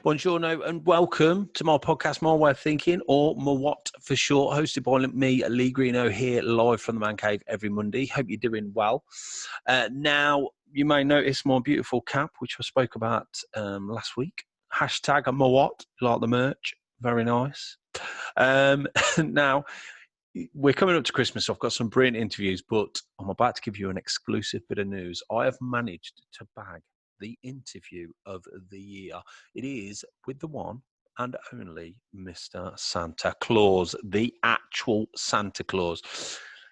Buongiorno and welcome to my podcast, My Way of Thinking, or MWOT for short, hosted by me, Lee Greeno, here live from the Man Cave every Monday. Hope you're doing well. Now, you may notice my beautiful cap, which I spoke about last week. Hashtag MWOT, like the merch. Very nice. Now, we're coming up to Christmas, so I've got some brilliant interviews, but I'm about to give you an exclusive bit of news. I have managed to bag the interview of the year. It is with the one and only Mr. Santa Claus, the actual Santa Claus.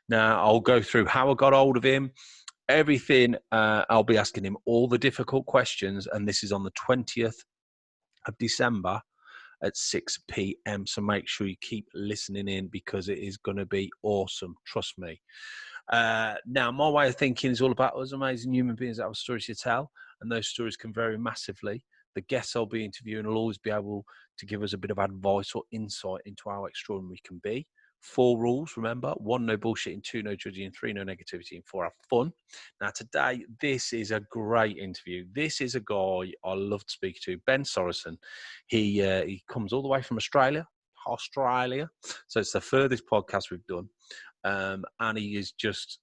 Now, I'll go through how I got hold of him, everything. I'll be asking him all the difficult questions, and this is on the 20th of December at 6 p.m. So make sure you keep listening in because it is going to be awesome. Trust me. Now, my way of thinking is all about us amazing human beings that have stories to tell, and those stories can vary massively. The guests I'll be interviewing will always be able to give us a bit of advice or insight into how extraordinary we can be. 4 rules, remember: 1, no bullshitting; 2, no judging; 3, no negativity; and 4, have fun. Now, today, this is a great interview. This is a guy I love to speak to, Ben Sorensen. He comes all the way from Australia. So it's the furthest podcast we've done. And he's just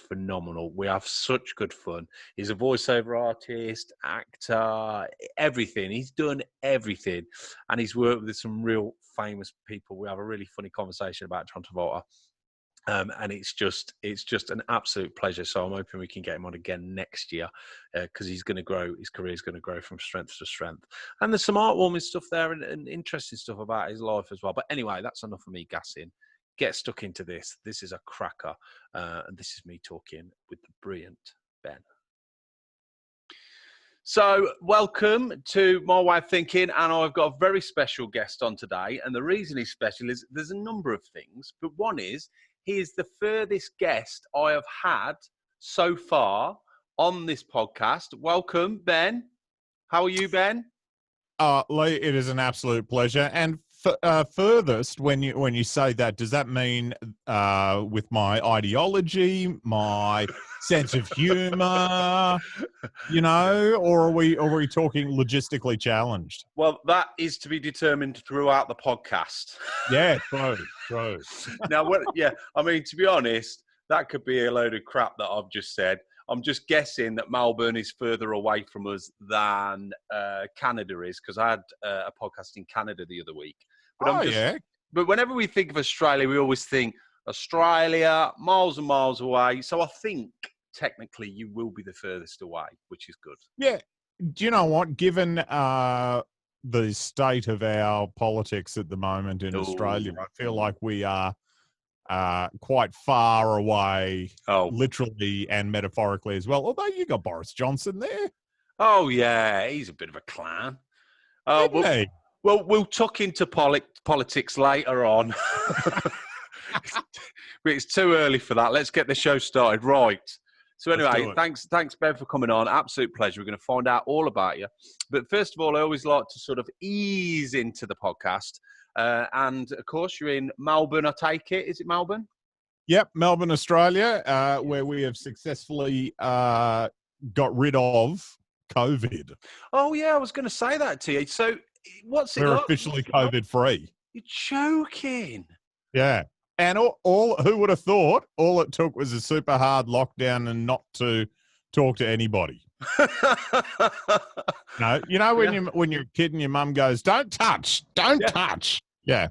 phenomenal. We have such good fun. He's a voiceover artist, actor, everything. He's done everything, and he's worked with some real famous people. We have a really funny conversation about Travolta, and it's just an absolute pleasure. So I'm hoping we can get him on again next year because he's going to grow. His career is going to grow from strength to strength. And there's some heartwarming stuff there and interesting stuff about his life as well. But anyway, that's enough of me gassing. Get stuck into this. This is a cracker. And this is me talking with the brilliant Ben. So welcome to My Way of Thinking. And I've got a very special guest on today. And the reason he's special is there's a number of things. But one is he is the furthest guest I have had so far on this podcast. Welcome, Ben. How are you, Ben? Lee, it is an absolute pleasure. And furthest, when you say that, does that mean with my ideology, my sense of humour, or are we talking logistically challenged? Well, that is to be determined throughout the podcast. Yeah, true. Now, I mean, to be honest, that could be a load of crap that I've just said. I'm just guessing that Melbourne is further away from us than Canada is, because I had a podcast in Canada the other week. But But whenever we think of Australia, we always think Australia, miles and miles away. So I think technically you will be the furthest away, which is good. Yeah. Do you know what? Given the state of our politics at the moment in Australia, I feel like we are quite far away, literally and metaphorically as well. Although you got Boris Johnson there. Oh, yeah. He's a bit of a clown. Well, we'll tuck into politics later on. But it's too early for that. Let's get the show started. Right. So anyway, thanks, Ben, for coming on. Absolute pleasure. We're going to find out all about you. But first of all, I always like to sort of ease into the podcast. And, of course, you're in Melbourne, I take it. Is it Melbourne? Yep, Melbourne, Australia, where we have successfully got rid of COVID. Oh, yeah, I was going to say that to you. So what's it like? We're officially COVID-free. You're joking. Yeah. And all who would have thought all it took was a super hard lockdown and not to talk to anybody. No, when you're a kid and your mum goes, don't touch. Yeah.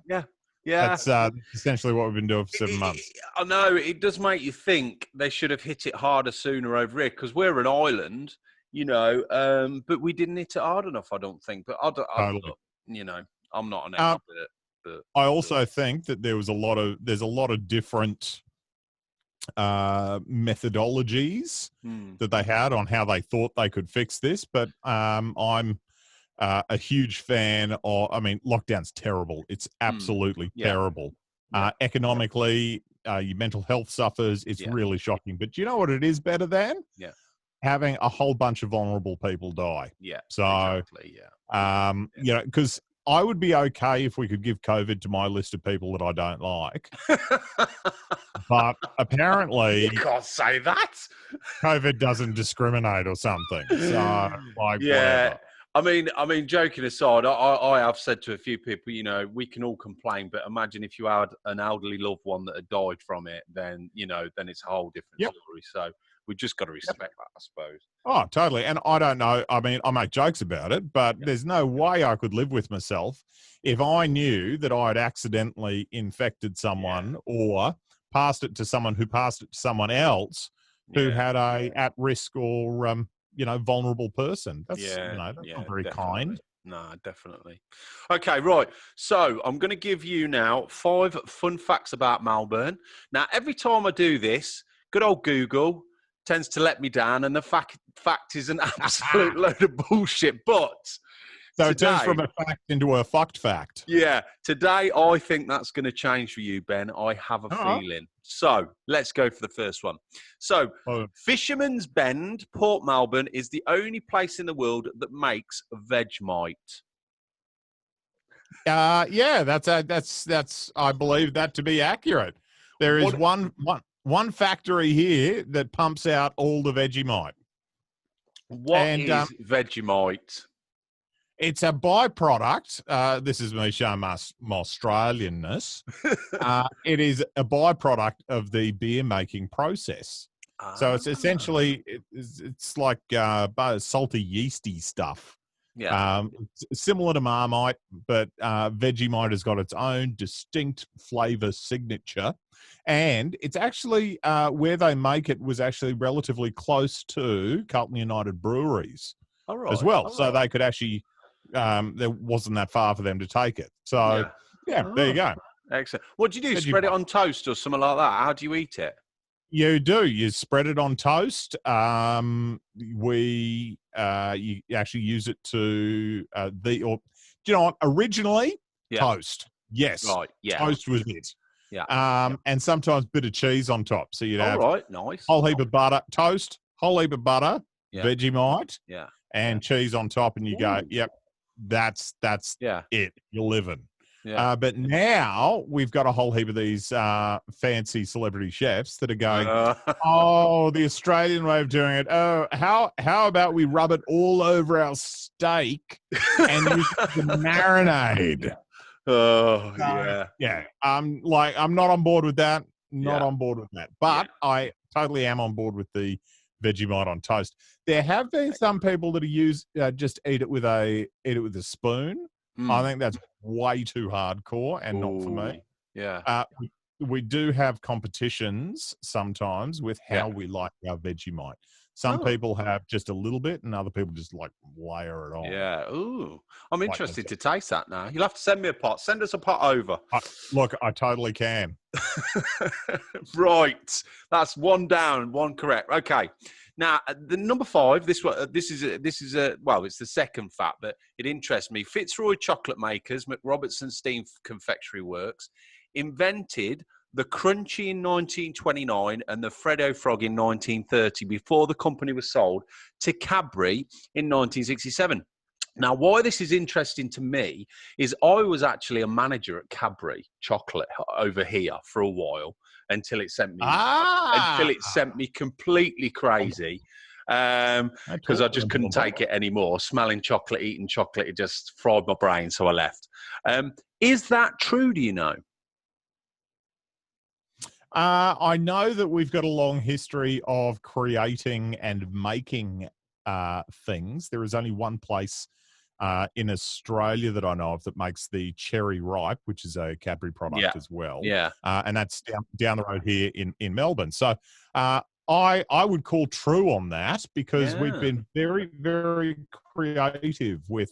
That's essentially what we've been doing for 7 months. I know, it does make you think they should have hit it harder sooner over here, because we're an island, but we didn't hit it hard enough, I don't think. But I'm not an expert. But I also think that there's a lot of different methodologies that they had on how they thought they could fix this. But I'm a huge fan of, lockdown's terrible. It's absolutely terrible. Economically, your mental health suffers. It's really shocking. But do you know what it is better than? Yeah. Having a whole bunch of vulnerable people die. Yeah. So, exactly, yeah. Because I would be okay if we could give COVID to my list of people that I don't like. But apparently... You can't say that. COVID doesn't discriminate or something. So, whatever. I mean, joking aside, I have said to a few people, you know, we can all complain, but imagine if you had an elderly loved one that had died from it, then, you know, then it's a whole different story. So we just got to respect that, I suppose. Oh, totally. And I don't know. I mean, I make jokes about it, but there's no way I could live with myself if I knew that I'd accidentally infected someone or passed it to someone who passed it to someone else who had a at-risk or, you know, vulnerable person. That's, you know, that's not very kind. No, definitely. Okay, right. So I'm going to give you now 5 fun facts about Melbourne. Now, every time I do this, good old Google tends to let me down, and the fact is an absolute load of bullshit. But so it turns from a fact into a fucked fact. Yeah, today I think that's going to change for you, Ben. I have a feeling. So let's go for the first one. So Fisherman's Bend, Port Melbourne, is the only place in the world that makes Vegemite. That's I believe that to be accurate. There is one factory here that pumps out all the Vegemite. What is Vegemite? It's a byproduct. This is me showing my Australianness. It is a byproduct of the beer making process. So it's essentially it's like salty, yeasty stuff. Yeah. It's similar to Marmite, but Vegemite has got its own distinct flavour signature. And it's actually where they make it was actually relatively close to Carlton United breweries as well. So they could actually, there wasn't that far for them to take it. So, there you go. Excellent. What do you do? Spread it on toast or something like that? How do you eat it? You do. You spread it on toast. You actually use it to do you know what? Originally, toast. Yes. Right. Yeah. Toast was it. Yeah. And sometimes a bit of cheese on top. So you'd have nice. Whole heap of butter, toast, whole heap of butter, Vegemite, and cheese on top, and you go, yep, that's it. You're living. Yeah. But now we've got a whole heap of these fancy celebrity chefs that are going, the Australian way of doing it. Oh, how about we rub it all over our steak and use it as a marinade? Yeah. I'm not on board with that. On board with that. But I totally am on board with the Vegemite on toast. There have been some people that just eat it with a spoon. I think that's way too hardcore and not for me. Yeah. We do have competitions sometimes with how we like our Vegemite. Some people have just a little bit, and other people just like layer it on. Yeah. Ooh. I'm interested to taste that now. You'll have to send me a pot. Send us a pot over. Look, I totally can. Right. That's one down, one correct. Okay. Now, the number 5, this is it's the second fact, but it interests me. Fitzroy Chocolate Makers, McRobertson Steam Confectionery Works, invented the Crunchy in 1929 and the Freddo Frog in 1930 before the company was sold to Cadbury in 1967. Now, why this is interesting to me is I was actually a manager at Cadbury Chocolate over here for a while until it sent me completely crazy because I just couldn't take it anymore. Smelling chocolate, eating chocolate, it just fried my brain, so I left. Is that true, do you know? I know that we've got a long history of creating and making things. There is only one place in Australia that I know of that makes the cherry ripe, which is a Cadbury product as well. Yeah. And that's down the road here in Melbourne. So I would call true on that because we've been very, very creative with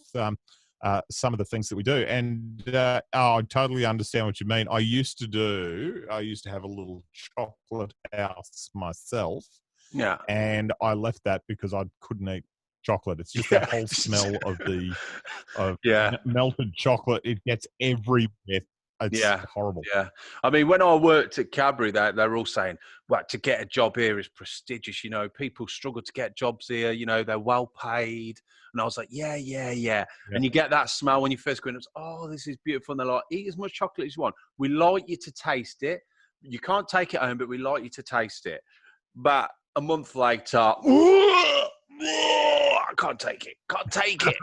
some of the things that we do. And I totally understand what you mean. I used to have a little chocolate house myself. Yeah. And I left that because I couldn't eat chocolate. It's just that whole smell of melted chocolate. It gets everywhere. It's horrible. Yeah. I mean, when I worked at Cadbury, they're all saying, well, to get a job here is prestigious. You know, people struggle to get jobs here. You know, they're well paid. And I was like, yeah. And you get that smell when you first go in. It's, this is beautiful. And they're like, eat as much chocolate as you want. We like you to taste it. You can't take it home, but we like you to taste it. But a month later, I can't take it. Can't take it.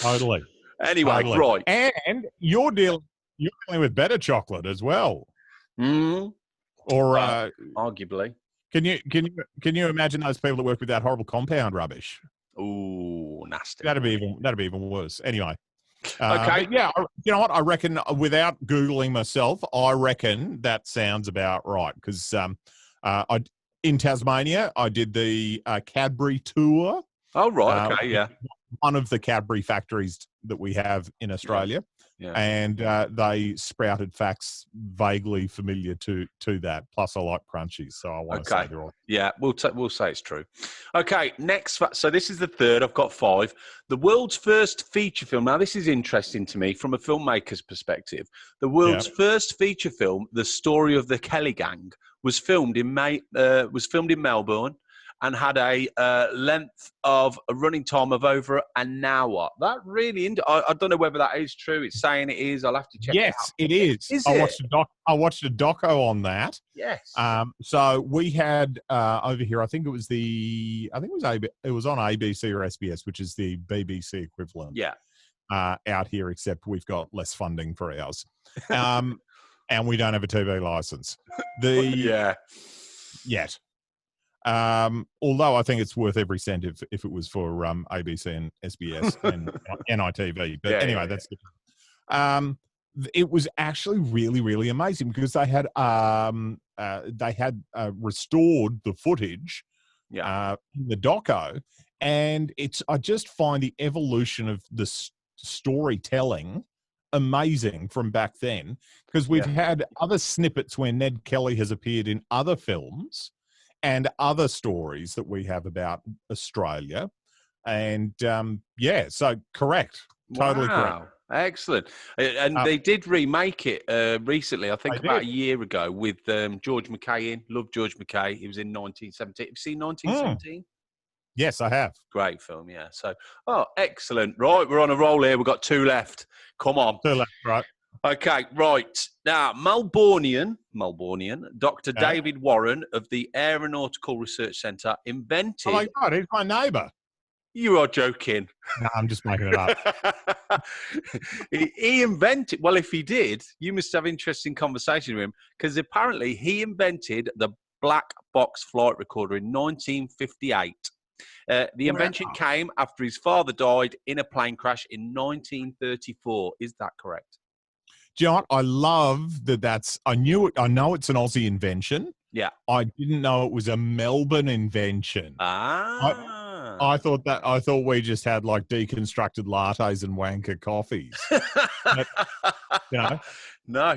Totally. Anyway, totally. right. And you're dealing with better chocolate as well. Mm. Or arguably. Can you imagine those people that work with that horrible compound rubbish? Ooh, nasty. That'd be even worse. Anyway. Okay. But yeah, you know what? I reckon, without Googling myself, I reckon that sounds about right. Because in Tasmania, I did the Cadbury tour. Oh, right. Okay, yeah. One of the Cadbury factories that we have in Australia. Yeah. And they sprouted facts vaguely familiar to that. Plus, I like crunchies, so I want to say they're all. Yeah, we'll say it's true. Okay, next. So this is the third. I've got 5. The world's first feature film. Now, this is interesting to me from a filmmaker's perspective. The world's first feature film, The Story of the Kelly Gang, was filmed in Melbourne. And had a length of a running time of over an hour. That really, I don't know whether that is true. It's saying it is. I'll have to check. Yes, it is. I watched a doco on that. Yes. So we had over here. I think it was on ABC or SBS, which is the BBC equivalent. Yeah. Out here, except we've got less funding for ours, and we don't have a TV license. Yet. Although I think it's worth every cent if it was for ABC and SBS and NITV. But that's different. It was actually really, really amazing because they had restored the footage in the doco, and I just find the evolution of the storytelling amazing from back then, because we've had other snippets where Ned Kelly has appeared in other films and other stories that we have about Australia. And so correct. Totally correct. Excellent. And they did remake it recently, I think about a year ago, with George McKay in. Love George McKay. He was in 1917. Have you seen 1917? Yes, I have. Great film, yeah. So, excellent. Right, we're on a roll here. We've got 2 left. Come on. 2 left, right. Okay, right. Now, Melbourneian, Dr. David Warren of the Aeronautical Research Centre invented... Oh, my God, he's my neighbour. You are joking. No, I'm just making it up. He invented... Well, if he did, you must have interesting conversation with him, because apparently he invented the black box flight recorder in 1958. The invention came after his father died in a plane crash in 1934. Is that correct? Do you know what? I love that. I know it's an Aussie invention. Yeah. I didn't know it was a Melbourne invention. I thought we just had like deconstructed lattes and wanker coffees. But, No.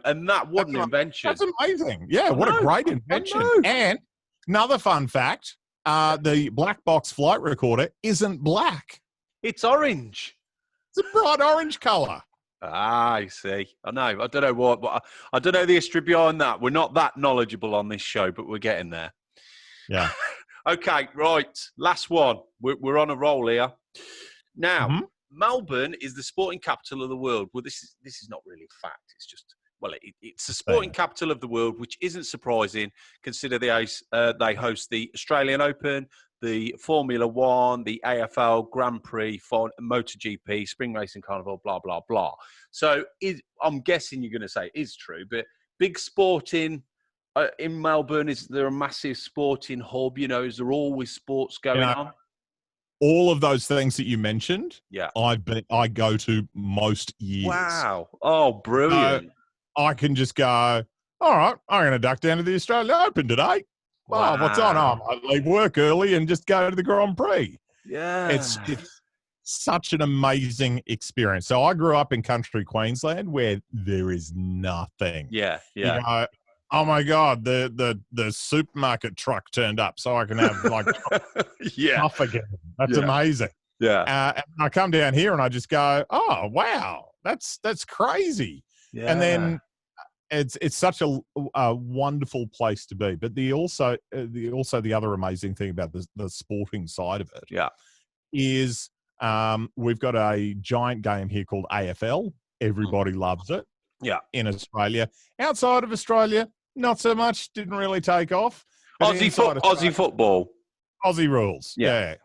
And that wasn't an invention. That's amazing. Yeah, what a great invention. And another fun fact, the black box flight recorder isn't black. It's orange. It's a bright orange colour. I see. I know. I don't know what I don't know the history behind that. We're not that knowledgeable on this show, but we're getting there. Yeah. Okay, right. Last one. We're on a roll here. Now, Melbourne is the sporting capital of the world. Well, this is not really a fact. It's just, it's the sporting capital of the world, which isn't surprising. Consider they host the Australian Open, the Formula One, the AFL Grand Prix, MotoGP, Spring Racing Carnival, blah, blah, blah. So I'm guessing you're going to say it is true, but big sporting in Melbourne, is there a massive sporting hub? Is there always sports going on? All of those things that you mentioned, I go to most years. Wow. Oh, brilliant. So I can just go, all right, I'm going to duck down to the Australian Open today. Wow. Oh, what's on? I leave work early and just go to the Grand Prix. Yeah. It's such an amazing experience. So I grew up in country Queensland where there is nothing. Yeah. Oh my God, the supermarket truck turned up so I can have like stuff again. That's amazing. Yeah. And I come down here and I just go, oh wow, that's crazy. Yeah. And then it's such a wonderful place to be. But the other amazing thing about the sporting side of it, is we've got a giant game here called AFL. Everybody loves it. Yeah. In Australia, outside of Australia, not so much. Didn't really take off. Aussie football. Aussie rules. Yeah.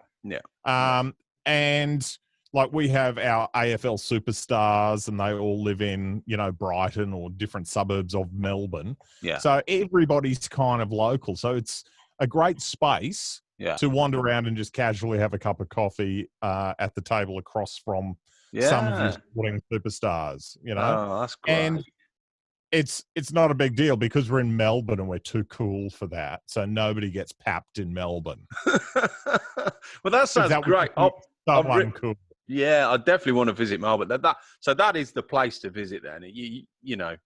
And like we have our AFL superstars and they all live in, Brighton or different suburbs of Melbourne. Yeah. So everybody's kind of local. So it's a great space to wander around and just casually have a cup of coffee at the table across from some of your sporting superstars, Oh, that's great. And it's not a big deal because we're in Melbourne and we're too cool for that. So nobody gets papped in Melbourne. Well, that sounds great. Someone cool. Yeah, I definitely want to visit Melbourne. So that is the place to visit then. You know.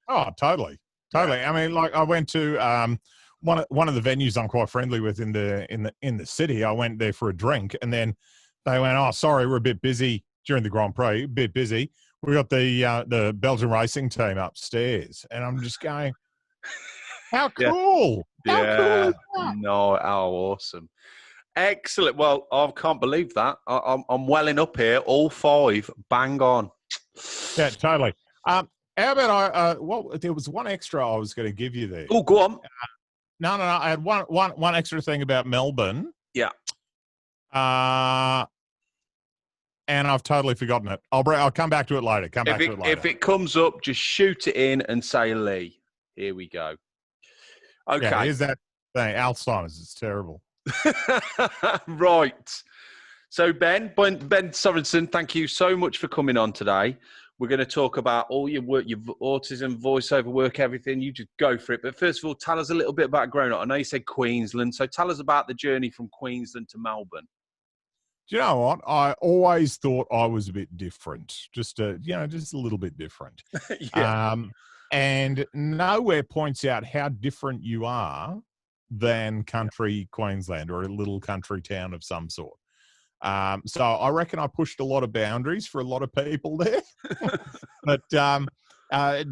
Oh, totally. Yeah. I mean, like I went to one of the venues I'm quite friendly with in the city. I went there for a drink, and then they went, "Oh, sorry, we're a bit busy during the Grand Prix. A bit busy. We got the Belgian racing team upstairs," and I'm just going, "How cool! How cool is that?" No, how awesome. Excellent. Well, I can't believe that. I'm welling up here. All 5, bang on. Yeah, totally. How about there was one extra I was going to give you there. Oh, go on. No. I had one extra thing about Melbourne. Yeah. And I've totally forgotten it. I'll come back to it later. If it comes up, just shoot it in and say Lee. Here we go. Okay. Yeah, here's that thing. Alzheimer's. It's terrible. Right. So Ben Sorensen, thank you so much for coming on today. We're going to talk about all your work, your autism, voiceover work, everything. You just go for it. But first of all, tell us a little bit about growing up. I know you said Queensland. So tell us about the journey from Queensland to Melbourne. Do you know what? I always thought I was a bit different, just a little bit different. Yeah. And nowhere points out how different you are than country Queensland or a little country town of some sort. So I reckon I pushed a lot of boundaries for a lot of people there. But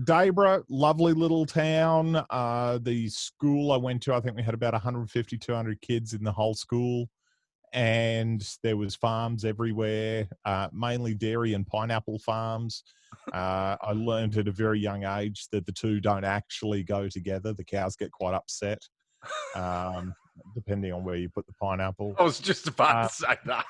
Debra, lovely little town. The school I went to, I think we had about 150, 200 kids in the whole school. And there was farms everywhere, mainly dairy and pineapple farms. I learned at a very young age that the two don't actually go together. The cows get quite upset, depending on where you put the pineapple. I was just about to say that.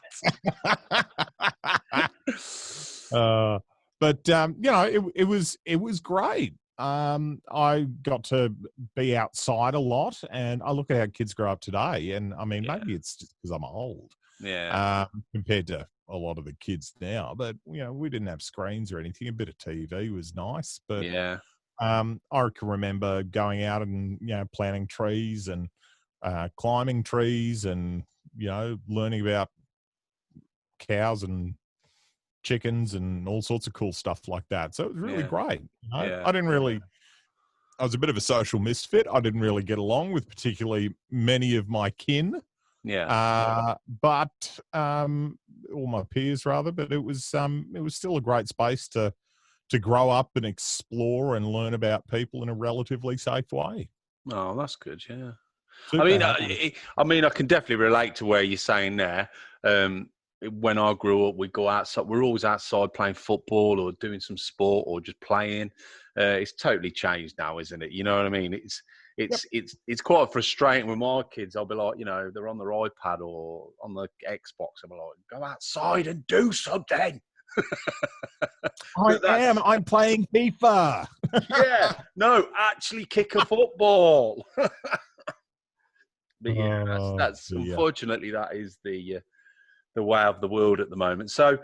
But it was great. I got to be outside a lot, and I look at how kids grow up today, and I mean, maybe it's just because I'm old, compared to a lot of the kids now. But we didn't have screens or anything. A bit of TV was nice, but I can remember going out and planting trees and climbing trees, and learning about cows and chickens and all sorts of cool stuff like that. So it was really great. I was a bit of a social misfit. I didn't really get along with particularly many of my kin. But all my peers rather, but it was still a great space to grow up and explore and learn about people in a relatively safe way. Oh, that's good. Yeah. Super I mean, I can definitely relate to where you're saying there. When I grew up, we'd go outside. We're always outside playing football or doing some sport or just playing. It's totally changed now, isn't it? You know what I mean? It's quite frustrating with my kids. I'll be like, they're on their iPad or on the Xbox. I'm like, go outside and do something. I'm playing FIFA. Yeah. No, actually kick a football. But that's unfortunately that is the way of the world at the moment. So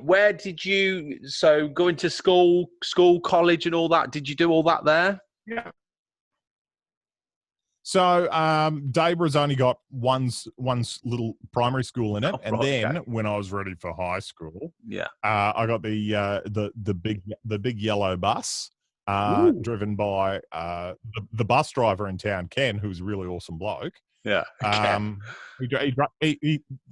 where did you go into school, college and all that? Did you do all that there? Yeah. So Debra's only got one little primary school in it, when I was ready for high school, I got the big yellow bus driven by the bus driver in town, Ken, who's a really awesome bloke. Yeah.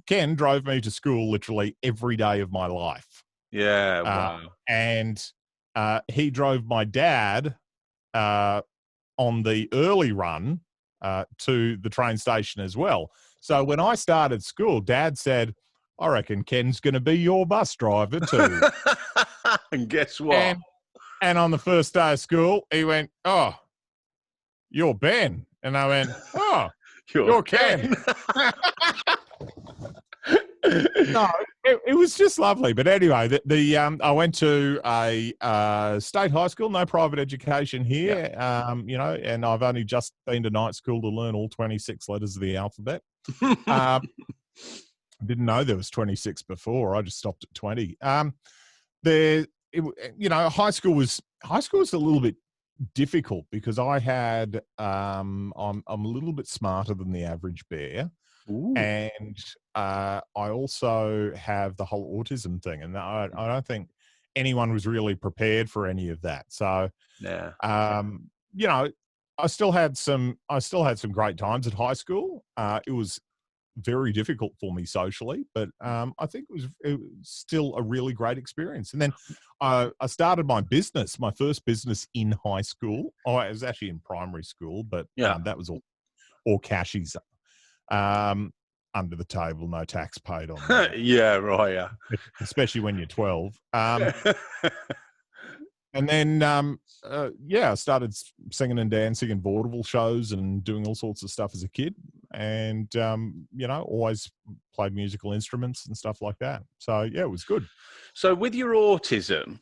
Ken drove me to school literally every day of my life. Yeah. Wow. And he drove my dad on the early run to the train station as well. So when I started school, Dad said, I reckon Ken's going to be your bus driver too. And guess what? And on the first day of school, he went, oh, you're Ben. And I went, oh, you're Ken. No, it was just lovely. But anyway, I went to a state high school, no private education here, and I've only just been to night school to learn all 26 letters of the alphabet. I didn't know there was 26 before. I just stopped at 20. High school was a little bit difficult because I had I'm a little bit smarter than the average bear. Ooh. And I also have the whole autism thing, and I don't think anyone was really prepared for any of that. So, I still had some great times at high school. It was very difficult for me socially, but I think it was still a really great experience. And then I started my first business in high school. Oh, it was actually in primary school, but that was all cashies. Under the table, no tax paid on that. Yeah, right, yeah. Especially when you're 12. And then, I started singing and dancing in vaudeville shows and doing all sorts of stuff as a kid. And, always played musical instruments and stuff like that. So, yeah, it was good. So with your autism,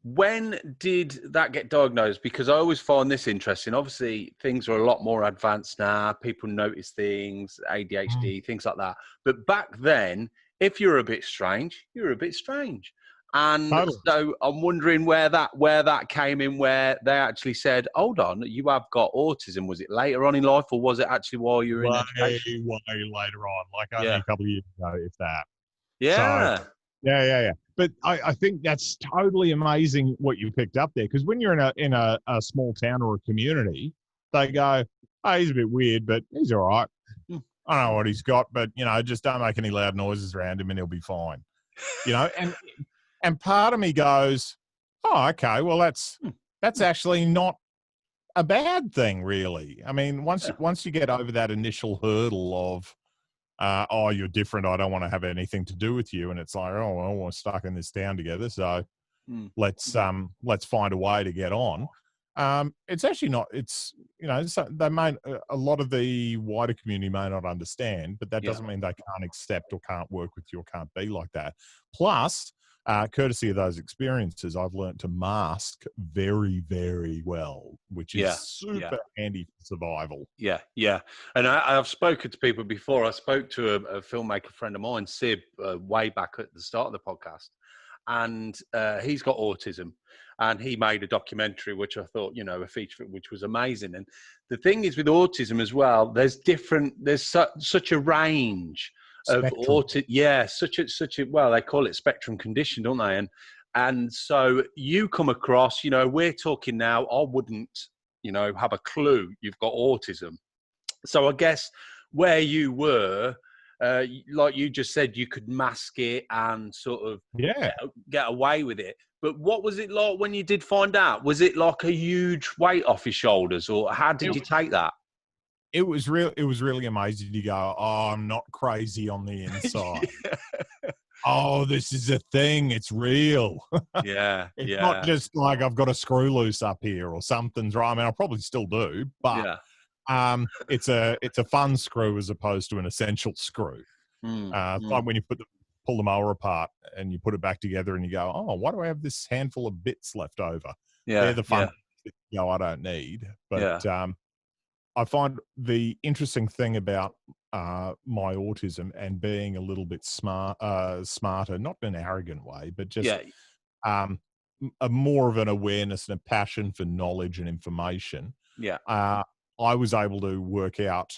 when did that get diagnosed? Because I always find this interesting. Obviously, things are a lot more advanced now. People notice things, ADHD, things like that. But back then, if you're a bit strange, you're a bit strange. And totally. So I'm wondering where that came in, where they actually said, hold on, you have got autism. Was it later on in life, or was it actually while you were in education? Way later on, like only a couple of years ago, if that. Yeah. So, yeah. But I think that's totally amazing what you picked up there, because when you're in a small town or a community, they go, oh, he's a bit weird, but he's all right. I don't know what he's got, but, just don't make any loud noises around him and he'll be fine. And part of me goes, oh, okay, well, that's actually not a bad thing, really. I mean, once you get over that initial hurdle of, you're different, I don't want to have anything to do with you, and it's like, oh, well, we're stuck in this town together, so let's find a way to get on. It's actually not. It's so they may a lot of the wider community may not understand, but that doesn't mean they can't accept or can't work with you or can't be like that. Plus, courtesy of those experiences, I've learned to mask very, very well, which is super handy for survival. Yeah. And I've spoken to people before. I spoke to a filmmaker friend of mine, Sib, way back at the start of the podcast. And he's got autism. And he made a documentary, which I thought, a feature, which was amazing. And the thing is with autism as well, there's such a range of autism. Such a well, they call it spectrum condition, don't they? And so you come across, we're talking now, I wouldn't, have a clue you've got autism. So I guess where you were, like you just said, you could mask it and sort of get away with it. But what was it like when you did find out? Was it like a huge weight off your shoulders, or how did you take that? It was really amazing to go, oh, I'm not crazy on the inside. Oh, this is a thing. It's real. It's not just like I've got a screw loose up here or something's wrong. I mean, I probably still do, but it's a fun screw as opposed to an essential screw. Like when you pull the mower apart and you put it back together and you go, oh, why do I have this handful of bits left over? They're the fun bits I don't need. But I find the interesting thing about my autism and being a little bit smarter, not in an arrogant way, but just a more of an awareness and a passion for knowledge and information. I was able to work out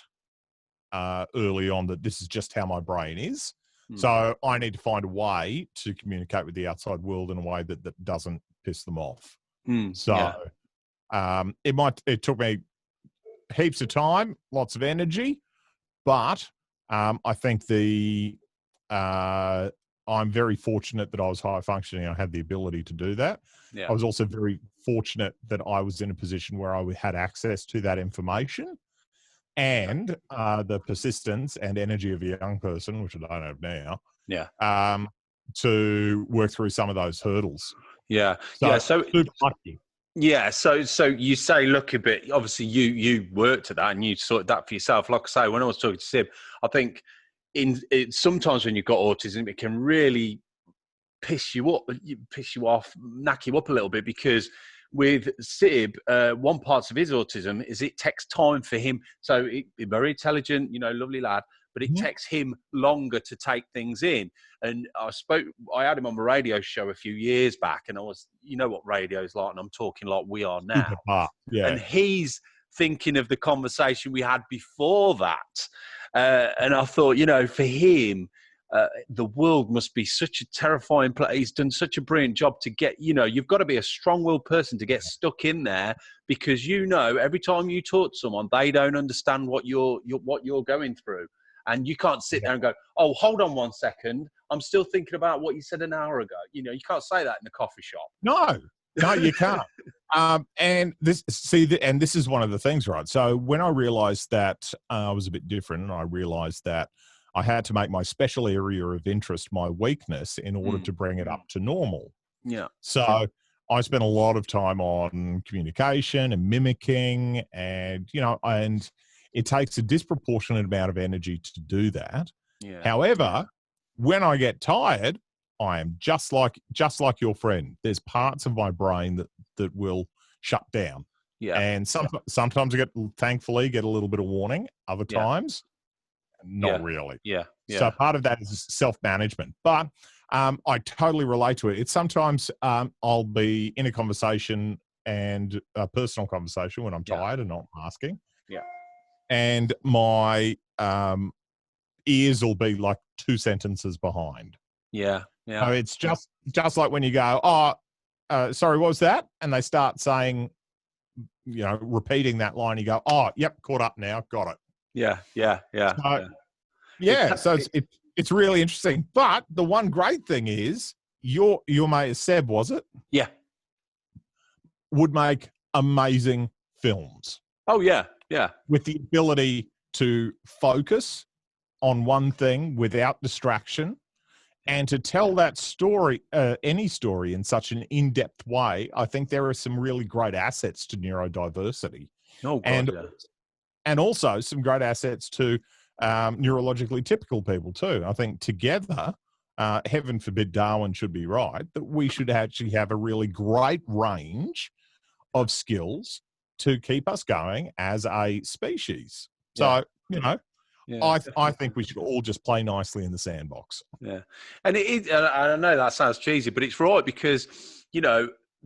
early on that this is just how my brain is. So I need to find a way to communicate with the outside world in a way that doesn't piss them off. It took me heaps of time, lots of energy, but I think I'm very fortunate that I was high functioning. I had the ability to do that. I was also very fortunate that I was in a position where I had access to that information and the persistence and energy of a young person, which I don't have now, to work through some of those hurdles. So super lucky. Yeah, so you say, look a bit, obviously you worked at that and you sorted that for yourself. Like I say, when I was talking to Sib, I think sometimes when you've got autism, it can really piss you off, knack you up a little bit, because with Sib, one part of his autism is it takes time for him. So he's very intelligent, lovely lad, but it takes him longer to take things in. And I had him on the radio show a few years back, and I was, what radio's like, and I'm talking like we are now. Yeah. And he's thinking of the conversation we had before that. And I thought, for him, the world must be such a terrifying place. He's done such a brilliant job to get, you've got to be a strong-willed person to get stuck in there, because every time you talk to someone, they don't understand what you're going through. And you can't sit there and go, oh, hold on 1 second, I'm still thinking about what you said an hour ago. You can't say that in a coffee shop. No, you can't. And this is one of the things, right? So when I realized that I was a bit different, and I realized that I had to make my special area of interest my weakness in order to bring it up to normal. Yeah. So I spent a lot of time on communication and mimicking, and and it takes a disproportionate amount of energy to do that. Yeah. However, when I get tired, I am just like your friend. There's parts of my brain that will shut down. Yeah. And sometimes I thankfully get a little bit of warning. Other times, not really. Yeah. So part of that is self-management. But I totally relate to it. It's sometimes I'll be in a conversation, and a personal conversation, when I'm tired and not masking. Yeah. And my ears will be like 2 sentences behind. Yeah. Yeah. So it's just like when you go, sorry, what was that? And they start saying, repeating that line. You go, oh, yep, caught up now, got it. Yeah. So it's really interesting. But the one great thing is your mate Seb, was it? Yeah. Would make amazing films. Oh yeah. Yeah. With the ability to focus on one thing without distraction, and to tell that story, any story, in such an in-depth way. I think there are some really great assets to neurodiversity. Oh, God, and also some great assets to neurologically typical people too. I think together, heaven forbid Darwin should be right, that we should actually have a really great range of skills to keep us going as a species. So, I think we should all just play nicely in the sandbox. Yeah. And I know that sounds cheesy, but it's right, because,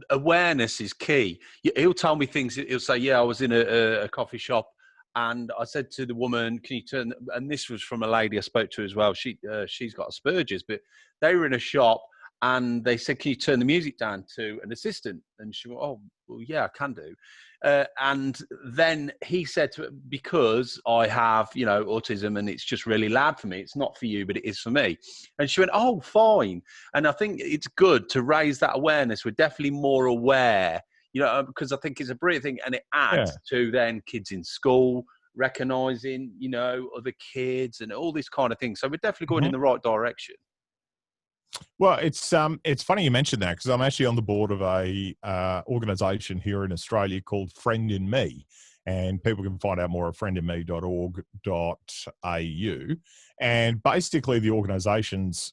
awareness is key. He'll tell me things. He'll say, I was in a coffee shop, and I said to the woman, can you turn, and this was from a lady I spoke to as well. She's got Asperger's, but they were in a shop, and they said, can you turn the music down to an assistant? And she went, oh, well, yeah, I can do. And then he said to her, because I have, autism, and it's just really loud for me. It's not for you, but it is for me. And she went, oh, fine. And I think it's good to raise that awareness. We're definitely more aware, because I think it's a brilliant thing. And it adds to then kids in school recognizing, other kids and all this kind of thing. So we're definitely going in the right direction. Well, it's funny you mentioned that, because I'm actually on the board of a organisation here in Australia called Friend in Me, and people can find out more at friendinme.org.au. And basically, the organisation's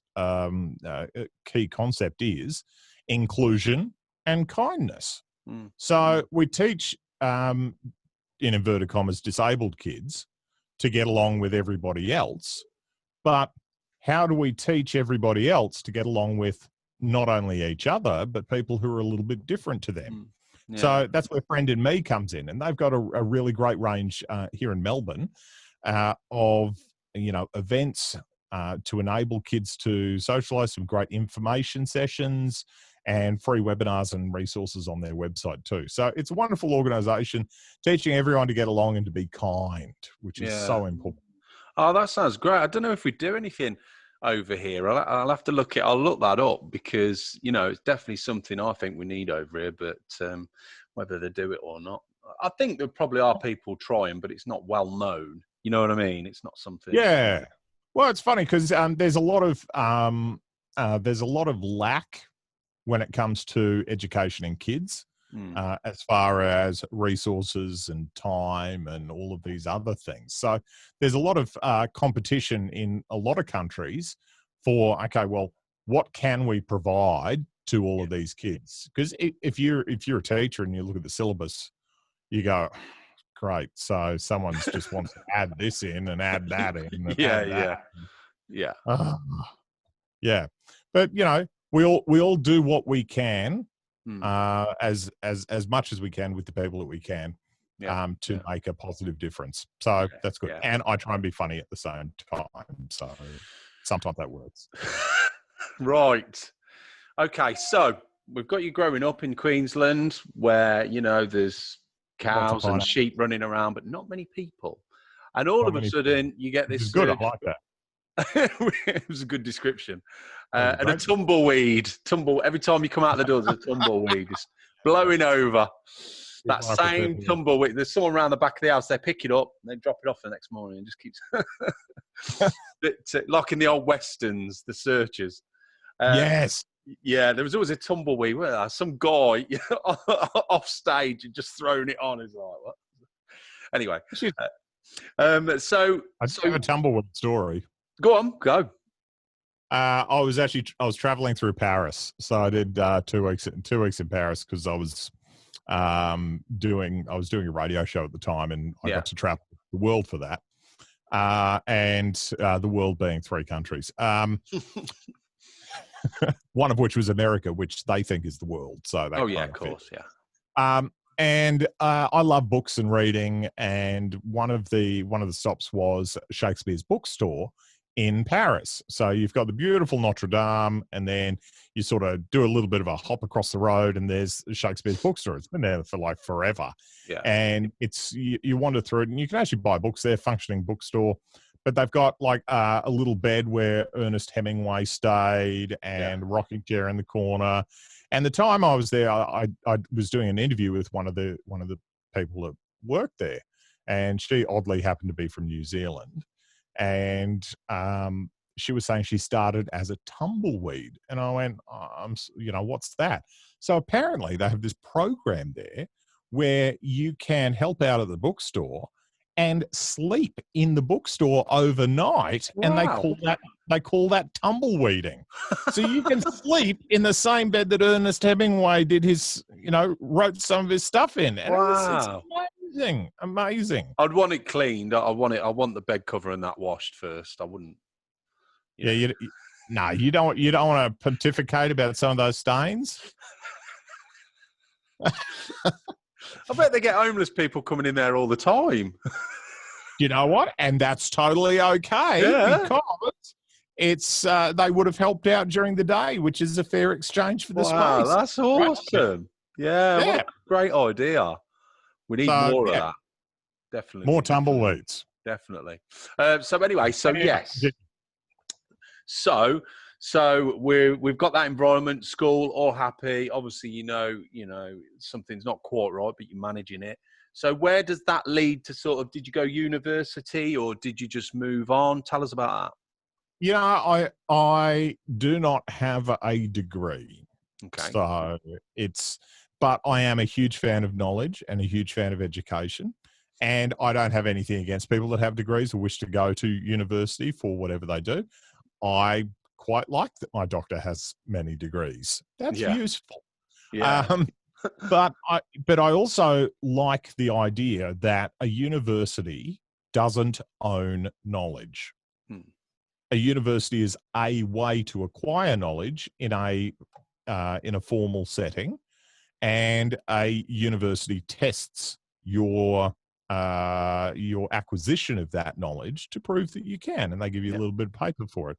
key concept is inclusion and kindness. So we teach, in inverted commas, disabled kids to get along with everybody else, but how do we teach everybody else to get along with not only each other, but people who are a little bit different to them? Yeah. So that's where Friend in Me comes in. And they've got a really great range here in Melbourne of, events to enable kids to socialise, some great information sessions and free webinars and resources on their website too. So it's a wonderful organisation teaching everyone to get along and to be kind, which is so important. Oh, that sounds great. I don't know if we do anything over here. I'll have to I'll look that up, because, it's definitely something I think we need over here, but whether they do it or not, I think there probably are people trying, but it's not well known. You know what I mean? It's not something. Yeah. Well, it's funny because there's a lot of lack when it comes to education in kids. as far as resources and time and all of these other things. So there's a lot of competition in a lot of countries for, okay, well, what can we provide to all of these kids? Because if you're a teacher and you look at the syllabus, you go, great. So someone's just wants to add this in and add that in. And add that. Yeah. Yeah. But we all do what we can, as much as we can with the people that we can, to make a positive difference. So that's good. And I try and be funny at the same time. So sometimes that works. Right. Okay. So we've got you growing up in Queensland where, there's cows and sheep running around, but not many people. And all of a sudden you get this. Which is good. I like that. It was a good description. And a tumbleweed. Every time you come out the door, there's a tumbleweed just blowing over. That same tumbleweed. There's someone around the back of the house. They pick it up and they drop it off the next morning and just keeps like in the old westerns, the searchers. Yes. Yeah, there was always a tumbleweed. Some guy off stage and just thrown it on. Is like, what? Anyway, so I have a tumbleweed story. Go on, go. I was traveling through Paris, so I did 2 weeks in Paris because I was doing a radio show at the time, and I got to travel the world for that, and the world being 3 countries. One of which was America, which they think is the world. So that of course, yeah. And I love books and reading, and one of the stops was Shakespeare's bookstore in Paris. So you've got the beautiful Notre Dame, and then you sort of do a little bit of a hop across the road, and there's Shakespeare's bookstore. It's been there for like forever. Yeah. And it's you wander through it, and you can actually buy books there, functioning bookstore. But they've got like a little bed where Ernest Hemingway stayed, and a rocking chair in the corner. And the time I was there, I was doing an interview with one of the people that worked there, and she oddly happened to be from New Zealand, and she was saying she started as a tumbleweed, and I went, what's that? So apparently they have this program there where you can help out at the bookstore and sleep in the bookstore overnight. Wow. And they call that tumbleweeding. So you can sleep in the same bed that Ernest Hemingway did wrote some of his stuff in. And it's amazing. I'd want it cleaned. I want the bed cover and that washed first. I wouldn't. You don't want to pontificate about some of those stains. I bet they get homeless people coming in there all the time. You know what? And that's totally okay because it's they would have helped out during the day, which is a fair exchange for the space. That's awesome. Yeah, what a great idea. We need more of that. Definitely. More tumbleweeds. Definitely. Yes. So we've got that environment, school, all happy. Obviously, something's not quite right, but you're managing it. So where does that lead to sort of, did you go university or did you just move on? Tell us about that. I do not have a degree. Okay. So but I am a huge fan of knowledge and a huge fan of education. And I don't have anything against people that have degrees or wish to go to university for whatever they do. I quite like that my doctor has many degrees. That's useful. Yeah. But I also like the idea that a university doesn't own knowledge. A university is a way to acquire knowledge in a formal setting, and a university tests your acquisition of that knowledge to prove that you can, and they give you a little bit of paper for it.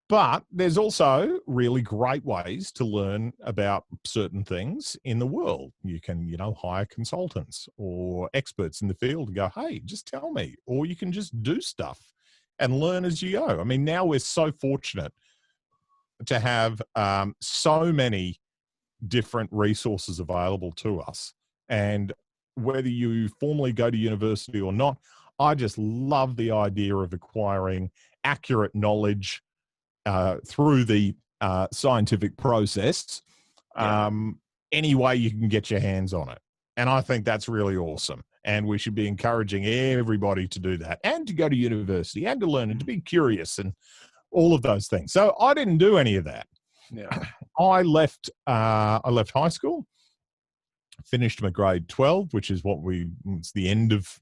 But there's also really great ways to learn about certain things in the world. You can, hire consultants or experts in the field and go, hey, just tell me. Or you can just do stuff and learn as you go. I mean, now we're so fortunate to have so many different resources available to us. And whether you formally go to university or not, I just love the idea of acquiring accurate knowledge through the scientific process any way you can get your hands on it. And I think that's really awesome. And we should be encouraging everybody to do that and to go to university and to learn and to be curious and all of those things. So I didn't do any of that. Yeah. I left high school, finished my grade 12, which is it's the end of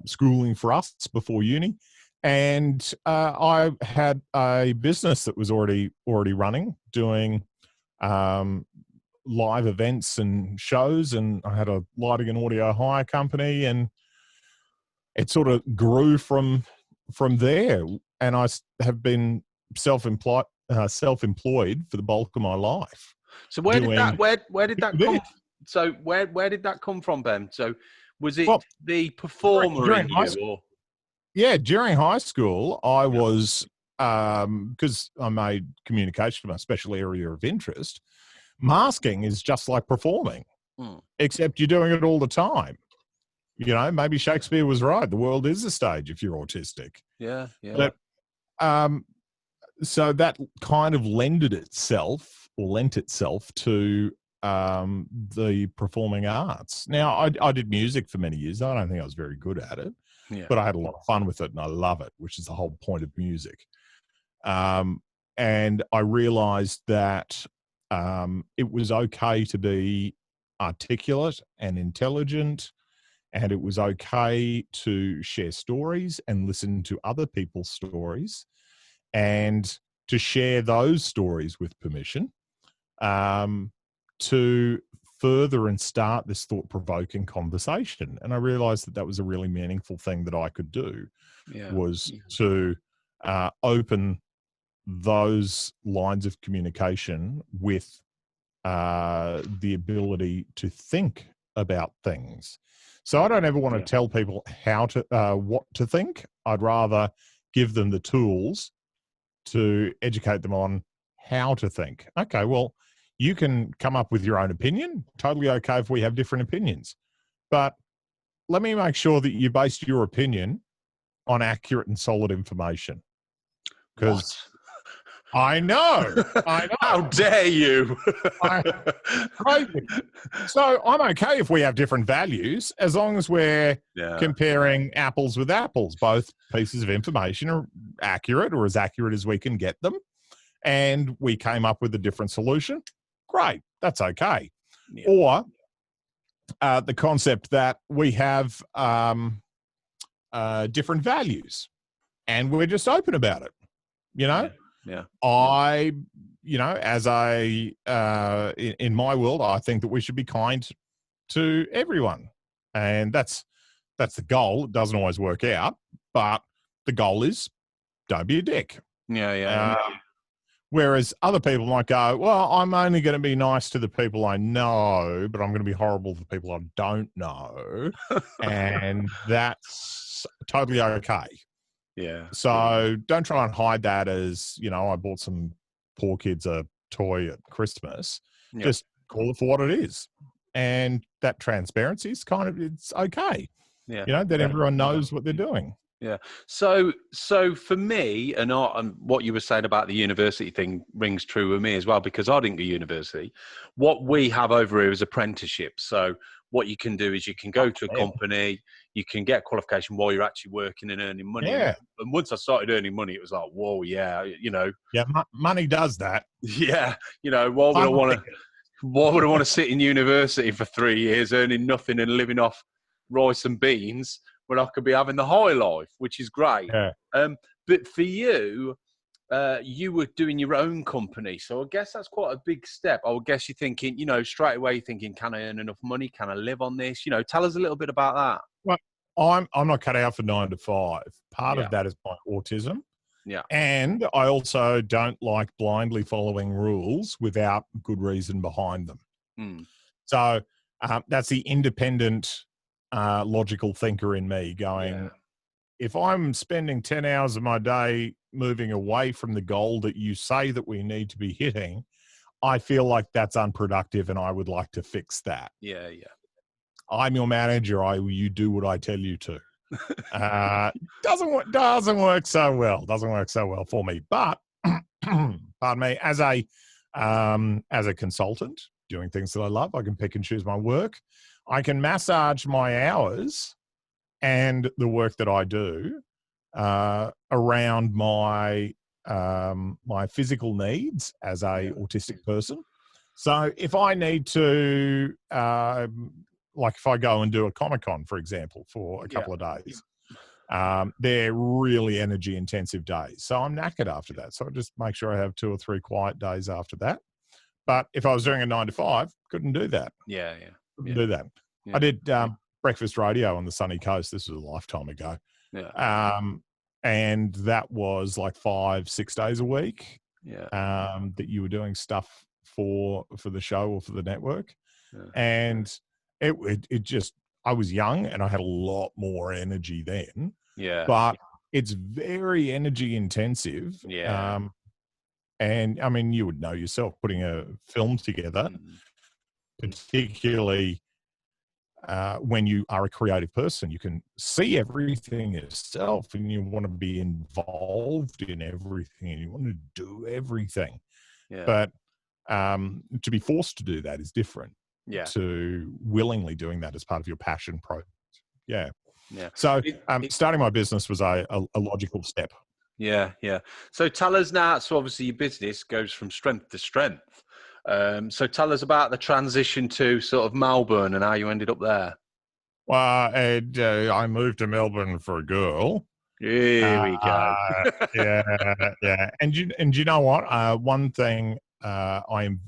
schooling for us before uni. And I had a business that was already running, doing live events and shows, and I had a lighting and audio hire company, and it sort of grew from there. And I have been self-employed for the bulk of my life. So where did that come? So where did that come from, Ben? So was it the performer in you? During high school, I was, because I made communication my special area of interest, masking is just like performing, except you're doing it all the time. You know, maybe Shakespeare was right. The world is a stage if you're autistic. Yeah. But, so that kind of lent itself to the performing arts. Now, I did music for many years. I don't think I was very good at it. Yeah. But I had a lot of fun with it, and I love it, which is the whole point of music. And I realized that it was okay to be articulate and intelligent, and it was okay to share stories and listen to other people's stories and to share those stories with permission, to further and start this thought-provoking conversation. And I realized that was a really meaningful thing that I could do, was to open those lines of communication with the ability to think about things. So I don't ever want to tell people how to what to think. I'd rather give them the tools to educate them on how to think. Okay, well, you can come up with your own opinion. Totally okay if we have different opinions. But let me make sure that you base your opinion on accurate and solid information. Because I know. How dare you? Crazy. So I'm okay if we have different values, as long as we're comparing apples with apples. Both pieces of information are accurate, or as accurate as we can get them. And we came up with a different solution. Great, that's okay. Yeah. Or the concept that we have different values, and we're just open about it. You know, as in my world, I think that we should be kind to everyone, and that's the goal. It doesn't always work out, but the goal is don't be a dick. Whereas other people might go, well, I'm only going to be nice to the people I know, but I'm going to be horrible to the people I don't know. And that's totally okay. Yeah. So don't try and hide that as, I bought some poor kids a toy at Christmas. Yep. Just call it for what it is. And that transparency is it's okay. Yeah. That everyone knows what they're doing. Yeah. So for me, and what you were saying about the university thing rings true with me as well, because I didn't go to university. What we have over here is apprenticeship. So what you can do is you can go to a company, you can get a qualification while you're actually working and earning money. Yeah. And once I started earning money, it was like, whoa, Yeah, money does that. Yeah. Why would I want to sit in university for 3 years earning nothing and living off rice and beans when I could be having the high life, which is great. Yeah. But for you, you were doing your own company. So I guess that's quite a big step. I would guess you're thinking, straight away you're thinking, can I earn enough money? Can I live on this? Tell us a little bit about that. Well, I'm not cut out for 9 to 5. Part of that is my autism. Yeah. And I also don't like blindly following rules without good reason behind them. Mm. So that's the independent logical thinker in me going, if I'm spending 10 hours of my day moving away from the goal that you say that we need to be hitting, I feel like that's unproductive and I would like to fix that. Yeah. I'm your manager. You do what I tell you to. Doesn't work so well. Doesn't work so well for me. But pardon me, as a consultant, doing things that I love. I can pick and choose my work. I can massage my hours and the work that I do around my my physical needs as a autistic person. So if I need to, like if I go and do a Comic-Con, for example, for a couple of days, they're really energy intensive days. So I'm knackered after that. So I just make sure I have 2 or 3 quiet days after that. But if I was doing a 9 to 5, couldn't do that. Couldn't do that. I did breakfast radio on the sunny coast. This was a lifetime ago. And that was like 5-6 days a week. That you were doing stuff for the show or for the network. And it just, I was young and I had a lot more energy then. But it's very energy intensive. And I mean, you would know yourself, putting a film together, particularly when you are a creative person, you can see everything yourself and you want to be involved in everything and you want to do everything. But to be forced to do that is different to willingly doing that as part of your passion project. So starting my business was a logical step. So tell us now, so obviously your business goes from strength to strength. So tell us about the transition to sort of Melbourne and how you ended up there. Well, I moved to Melbourne for a girl. Here we go. And you know what? One thing I am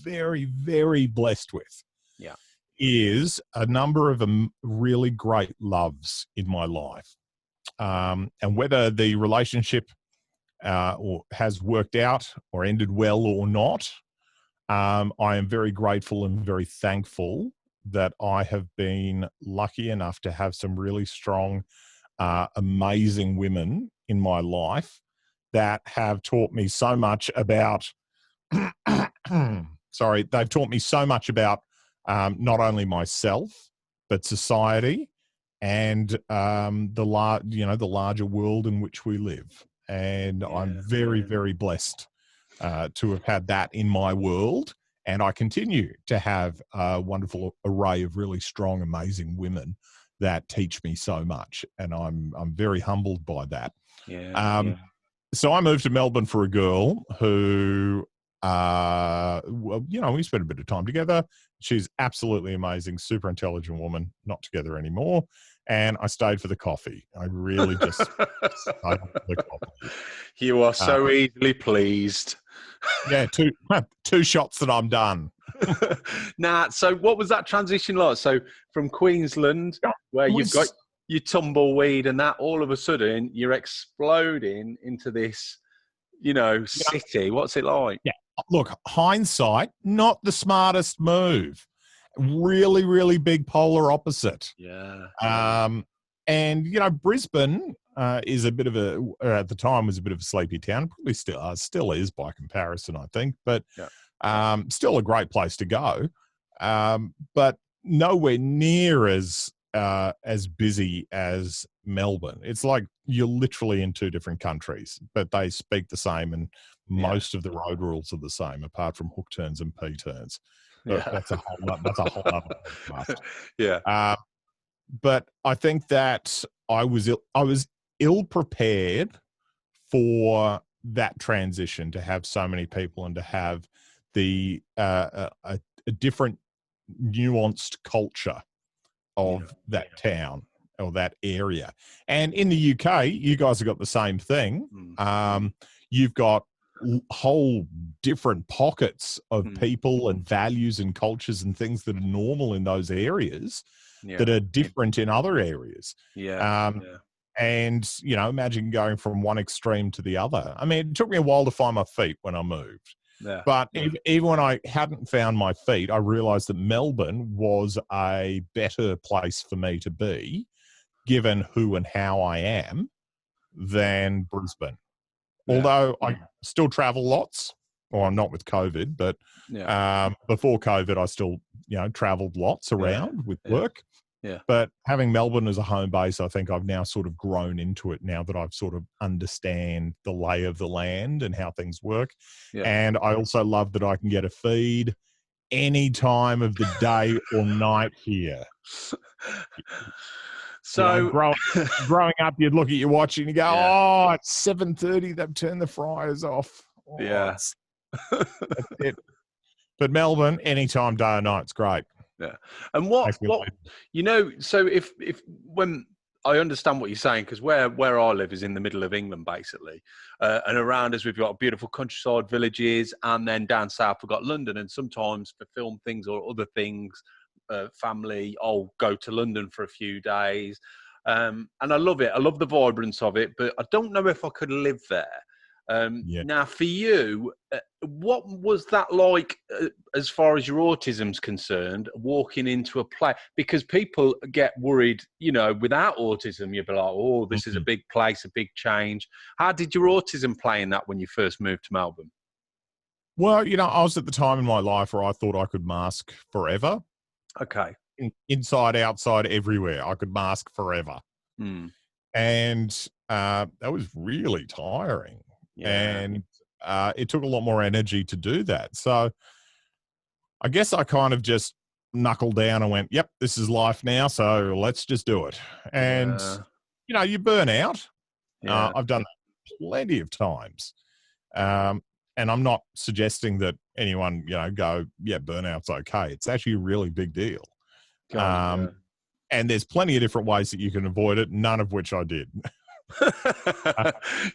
very, very blessed with is a number of really great loves in my life. And whether the relationship or has worked out or ended well or not, I am very grateful and very thankful that I have been lucky enough to have some really strong, amazing women in my life that have taught me so much about, they've taught me so much about not only myself, but society and the larger world in which we live. And I'm very, very blessed to have had that in my world. And I continue to have a wonderful array of really strong, amazing women that teach me so much. And I'm very humbled by that. So I moved to Melbourne for a girl who, we spent a bit of time together. She's absolutely amazing, super intelligent woman, not together anymore. And I stayed for the coffee. I really just stayed for the coffee. You are so easily pleased. Two shots that I'm done. So what was that transition like? So from Queensland, where you've got your tumbleweed and that, all of a sudden you're exploding into this, city. What's it like? Look, hindsight, not the smartest move. Really, really big polar opposite. And Brisbane is a bit of at the time was a bit of a sleepy town. Probably still is by comparison, I think, but still a great place to go. But nowhere near as busy as Melbourne. It's like you're literally in 2 different countries, but they speak the same, and most of the road rules are the same, apart from hook turns and P turns. That's a whole other podcast. But I think that I was ill prepared for that transition, to have so many people and to have the a different nuanced culture of that town or that area. And in the UK, you guys have got the same thing. You've got whole different pockets of people and values and cultures and things that are normal in those areas that are different in other areas. And, imagine going from one extreme to the other. I mean, it took me a while to find my feet when I moved. But even when I hadn't found my feet, I realised that Melbourne was a better place for me to be, given who and how I am, than Brisbane. Although I still travel lots. Well, I'm not with COVID, but before COVID, I still, travelled lots around with work. But having Melbourne as a home base, I think I've now sort of grown into it now that I've sort of understand the lay of the land and how things work. And I also love that I can get a feed any time of the day or night here. So you know, growing up, you'd look at your watch and you go, Yeah. "Oh, it's 7:30. They've turned the fryers off." Oh, Yeah. that's it. But Melbourne, anytime, day or night, it's great. Yeah. And what so if when I understand what you're saying, because where I live is in the middle of England, basically, and around us we've got beautiful countryside villages, and then down south we've got London. And sometimes for film things or other things, family, I'll go to London for a few days, and I love it. I love the vibrance of it, but I don't know if I could live there. Now, for you, what was that like as far as your autism's concerned, walking into a play? Because people get worried, you know, without autism, you'd be like, oh, this is a big place, a big change. How did your autism play in that when you first moved to Melbourne? Well, you know, I was at the time in my life where I thought I could mask forever. Okay. Inside, outside, everywhere. I could mask forever. And that was really tiring. Yeah. And it took a lot more energy to do that. So I guess I kind of just knuckled down and went, yep, this is life now, so let's just do it. And, you know, you burn out. I've done that plenty of times. And I'm not suggesting that anyone, you know, go, yeah, burnout's okay. It's actually a really big deal. And there's plenty of different ways that you can avoid it, none of which I did.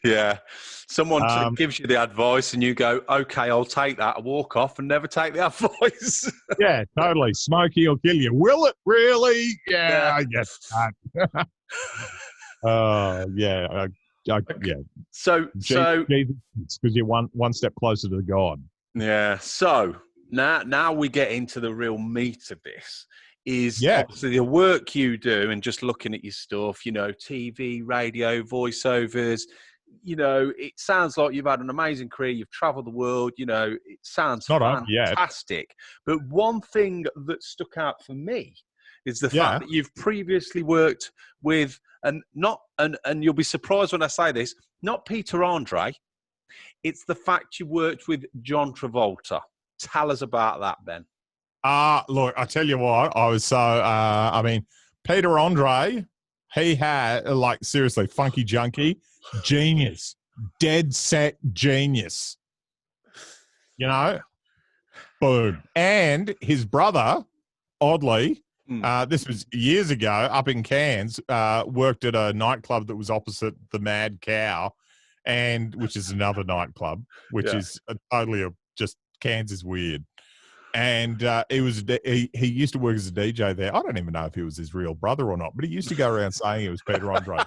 Yeah. Someone gives you the advice and you go, okay, I'll take that. I walk off and never take the advice. Yeah, totally. Smoky will kill you. Will it really? Yeah. I guess not. Yeah. Yeah. So because you're one step closer to God. Yeah. So now we get into the real meat of this. Obviously the work you do, and just looking at your stuff, you know, TV, radio, voiceovers, you know, it sounds like you've had an amazing career. You've traveled the world, you know, it sounds fantastic. But one thing that stuck out for me is the fact that you've previously worked with, and you'll be surprised when I say this, not Peter Andre. It's the fact you worked with John Travolta. Tell us about that, Ben. Look, I tell you what, I was so, I mean, Peter Andre, he had, like, seriously, funky junkie, genius, dead set genius, you know, boom. And his brother, oddly, this was years ago, up in Cairns, worked at a nightclub that was opposite the Mad Cow, which is another nightclub, which is just Cairns is weird. And he used to work as a DJ there. I don't even know if he was his real brother or not, but he used to go around saying it was Peter Andre.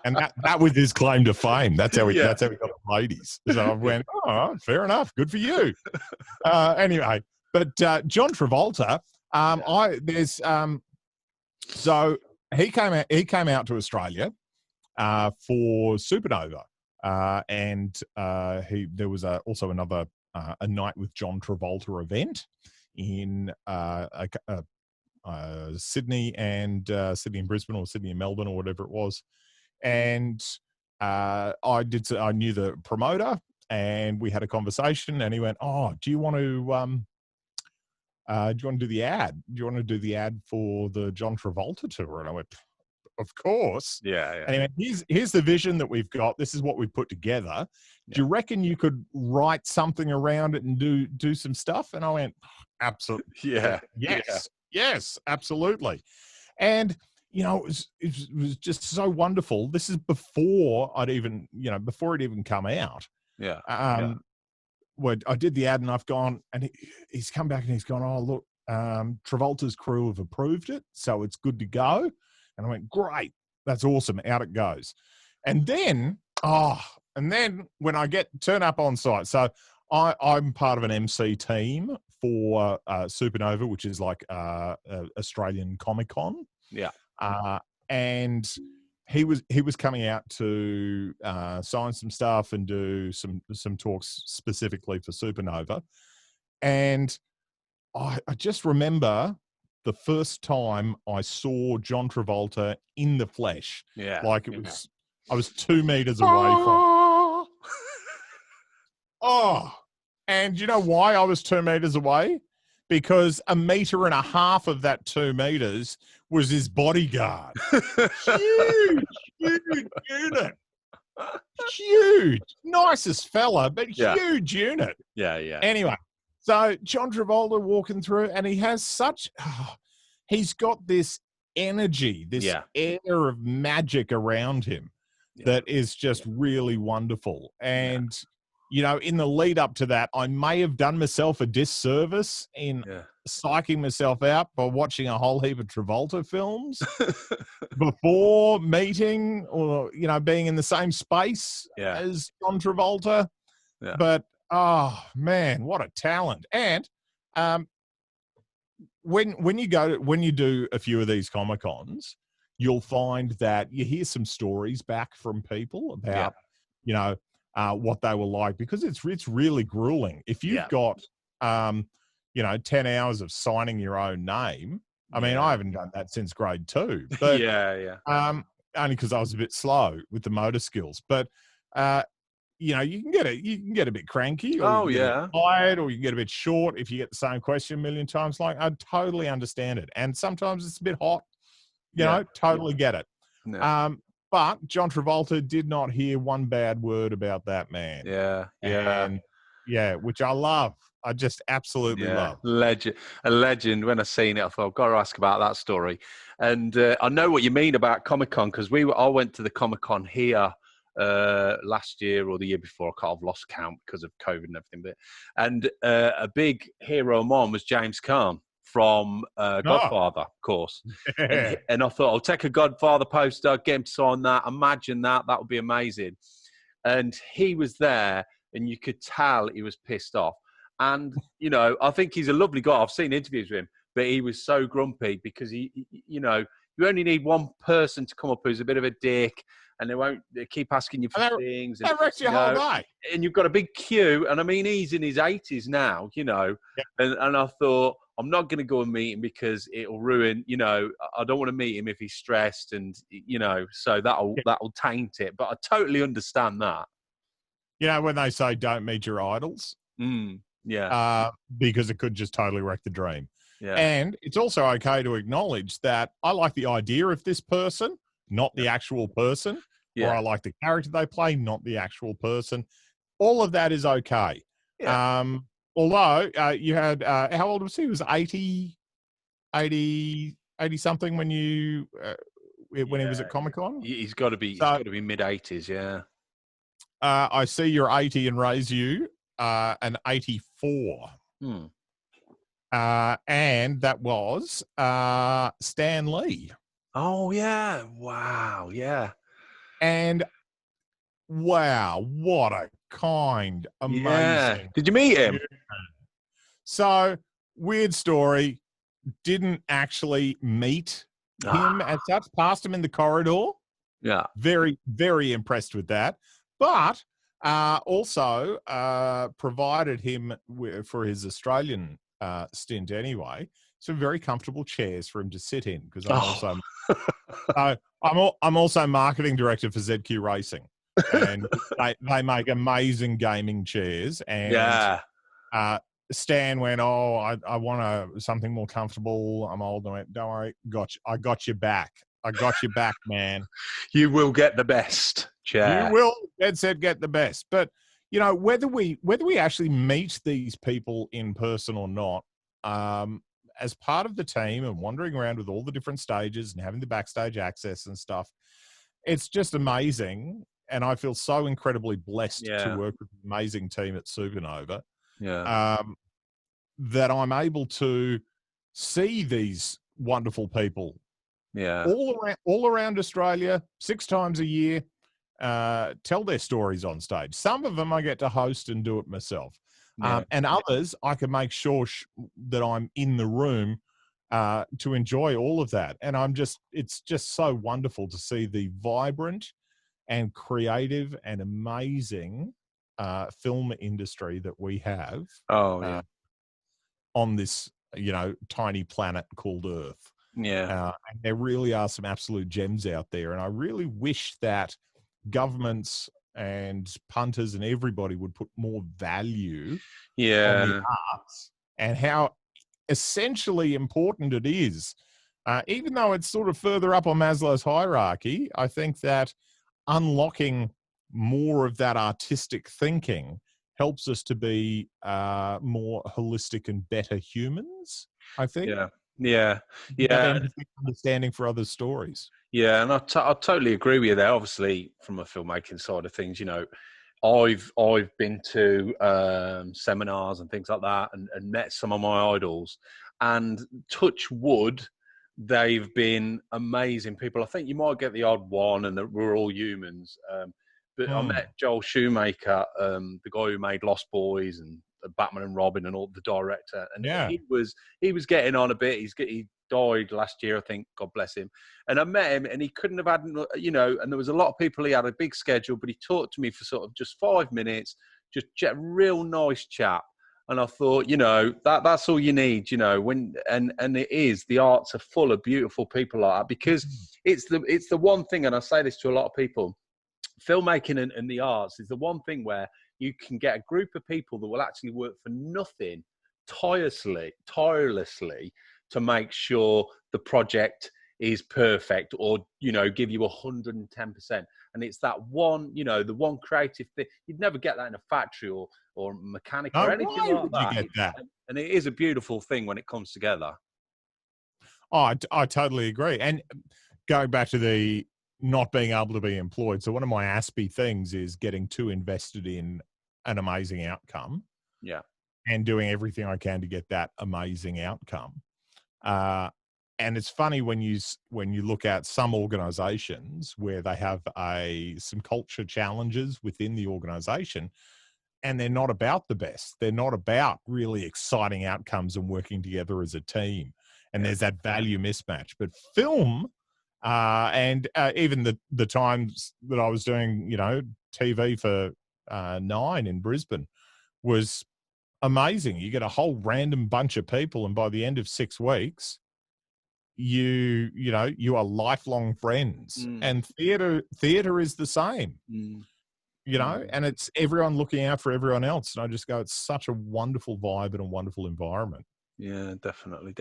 And that was his claim to fame. That's how he got the ladies. So I went, oh, fair enough. Good for you. Anyway, but John Travolta, so he came out to Australia for Supernova. And there was also another a night with John Travolta event in Sydney and Brisbane, or Sydney and Melbourne, or whatever it was. And I knew the promoter, and we had a conversation, and he went, "Oh, do you want to do the ad? Do you want to do the ad for the John Travolta tour?" And I went, of course. Yeah. Anyway, here's the vision that we've got. This is what we've put together. Do you reckon you could write something around it and do some stuff? And I went, absolutely. Yes, absolutely. And, you know, it was just so wonderful. This is before it even come out. When I did the ad, and I've gone, and he's come back and he's gone, oh, look, Travolta's crew have approved it, so it's good to go. And I went, great, that's awesome. Out it goes. And then when I turn up on site, so I'm part of an MC team for Supernova, which is like Australian Comic Con. Yeah. And he was coming out to sign some stuff and do some talks specifically for Supernova. And I just remember the first time I saw John Travolta in the flesh. Yeah. Like I was 2 meters away from. Oh, and you know why I was 2 meters away? because 1.5 meters of that 2 meters was his bodyguard. Huge unit. Huge. Nicest fella, but huge unit. Yeah. Anyway, so John Travolta walking through, and he has he's got this energy, this air of magic around him that is just really wonderful. And, you know, in the lead up to that, I may have done myself a disservice in psyching myself out by watching a whole heap of Travolta films before meeting or, you know, being in the same space as John Travolta. Yeah. But, oh, man, what a talent. And when you do a few of these Comic-Cons, you'll find that you hear some stories back from people about, you know, what they were like, because it's really grueling. If you've got, you know, 10 hours of signing your own name, I mean, I haven't done that since grade 2, but only because I was a bit slow with the motor skills. But you know, you can get a bit cranky, or you get a bit tired, or you can get a bit short if you get the same question a million times. Like, I totally understand it, and sometimes it's a bit hot. You know, totally get it. Yeah. But John Travolta did not hear one bad word about that man. And which I love. I just absolutely love. A legend. When I seen it, I thought, I've got to ask about that story. And I know what you mean about Comic-Con, because I went to the Comic-Con here last year or the year before. I kind of lost count because of COVID and everything. And a big hero of mine was James Caan from Godfather, of course. And I thought, I'll take a Godfather poster, get him to sign that. Imagine that would be amazing. And he was there, and you could tell he was pissed off. And, you know, I think he's a lovely guy. I've seen interviews with him, but he was so grumpy because he, you know, you only need one person to come up who's a bit of a dick, and they keep asking you for things. That wrecks your whole day. And you've got a big queue. And I mean, he's in his 80s now, you know, and I thought, I'm not going to go and meet him because it'll ruin, you know, I don't want to meet him if he's stressed, and, you know, so that'll taint it. But I totally understand that. You know, when they say don't meet your idols, because it could just totally wreck the dream. Yeah. And it's also okay to acknowledge that I like the idea of this person, not the actual person, or I like the character they play, not the actual person. All of that is okay. Yeah. Although you had, how old was he? He was 80 something when he was at Comic-Con? He's got to be mid-80s, yeah. I see you're 80 and raise you an 84. And that was Stan Lee. Oh, yeah. Wow, yeah. And wow, what a kind, amazing. Yeah. Did you meet him? So, weird story. Didn't actually meet him as such. Passed him in the corridor. Yeah. Very, very impressed with that. But also provided him for his Australian stint anyway, some very comfortable chairs for him to sit in, because I'm also marketing director for ZQ Racing, and they make amazing gaming chairs. And Stan went, I want something more comfortable. I'm old. I went, don't worry, I got you back. I got you back, man. You will get the best chair. You will, Ed said, get the best. But, you know, whether we actually meet these people in person or not, as part of the team and wandering around with all the different stages and having the backstage access and stuff, it's just amazing. And I feel so incredibly blessed to work with an amazing team at Supernova. Yeah. That I'm able to see these wonderful people. Yeah. All around Australia, 6 times a year, tell their stories on stage. Some of them I get to host and do it myself. And others I can make sure that I'm in the room to enjoy all of that. And it's just so wonderful to see the vibrant and creative and amazing film industry that we have on this, you know, tiny planet called Earth. Yeah. And there really are some absolute gems out there. And I really wish that governments and punters and everybody would put more value on the arts and how essentially important it is. Even though it's sort of further up on Maslow's hierarchy, I think that unlocking more of that artistic thinking helps us to be more holistic and better humans, I think. Yeah. Have empathy, understanding for others' stories. Yeah, and I totally agree with you there. Obviously, from a filmmaking side of things, I've been to seminars and things like that, and met some of my idols. And touch wood, they've been amazing people. I think you might get the odd one, and that we're all humans. But I met Joel Shoemaker, the guy who made Lost Boys and Batman and Robin, and all the director. And he was getting on a bit. He died last year, I think. God bless him. And I met him, and he couldn't have had, and there was a lot of people. He had a big schedule, but he talked to me for sort of just 5 minutes, just real nice chap. And I thought, that's all you need, and it is, the arts are full of beautiful people like that, because it's the one thing, and I say this to a lot of people, filmmaking and the arts is the one thing where you can get a group of people that will actually work for nothing tirelessly to make sure the project is perfect, or give you 110%. And it's that one, the one creative thing. You'd never get that in a factory or mechanic or anything like that. You get that. And it is a beautiful thing when it comes together. Oh, I totally agree. And going back to the not being able to be employed, so one of my Aspie things is getting too invested in an amazing outcome. Yeah. And doing everything I can to get that amazing outcome. And it's funny when you look at some organizations where they have some culture challenges within the organization, and they're not about the best. They're not about really exciting outcomes and working together as a team. And there's that value mismatch. But film, and even the times that I was doing, TV for 9 in Brisbane, was amazing. You get a whole random bunch of people, and by the end of 6 weeks, you are lifelong friends. And theater is the same. And it's everyone looking out for everyone else. And I just go, it's such a wonderful vibe and a wonderful environment. Yeah, definitely.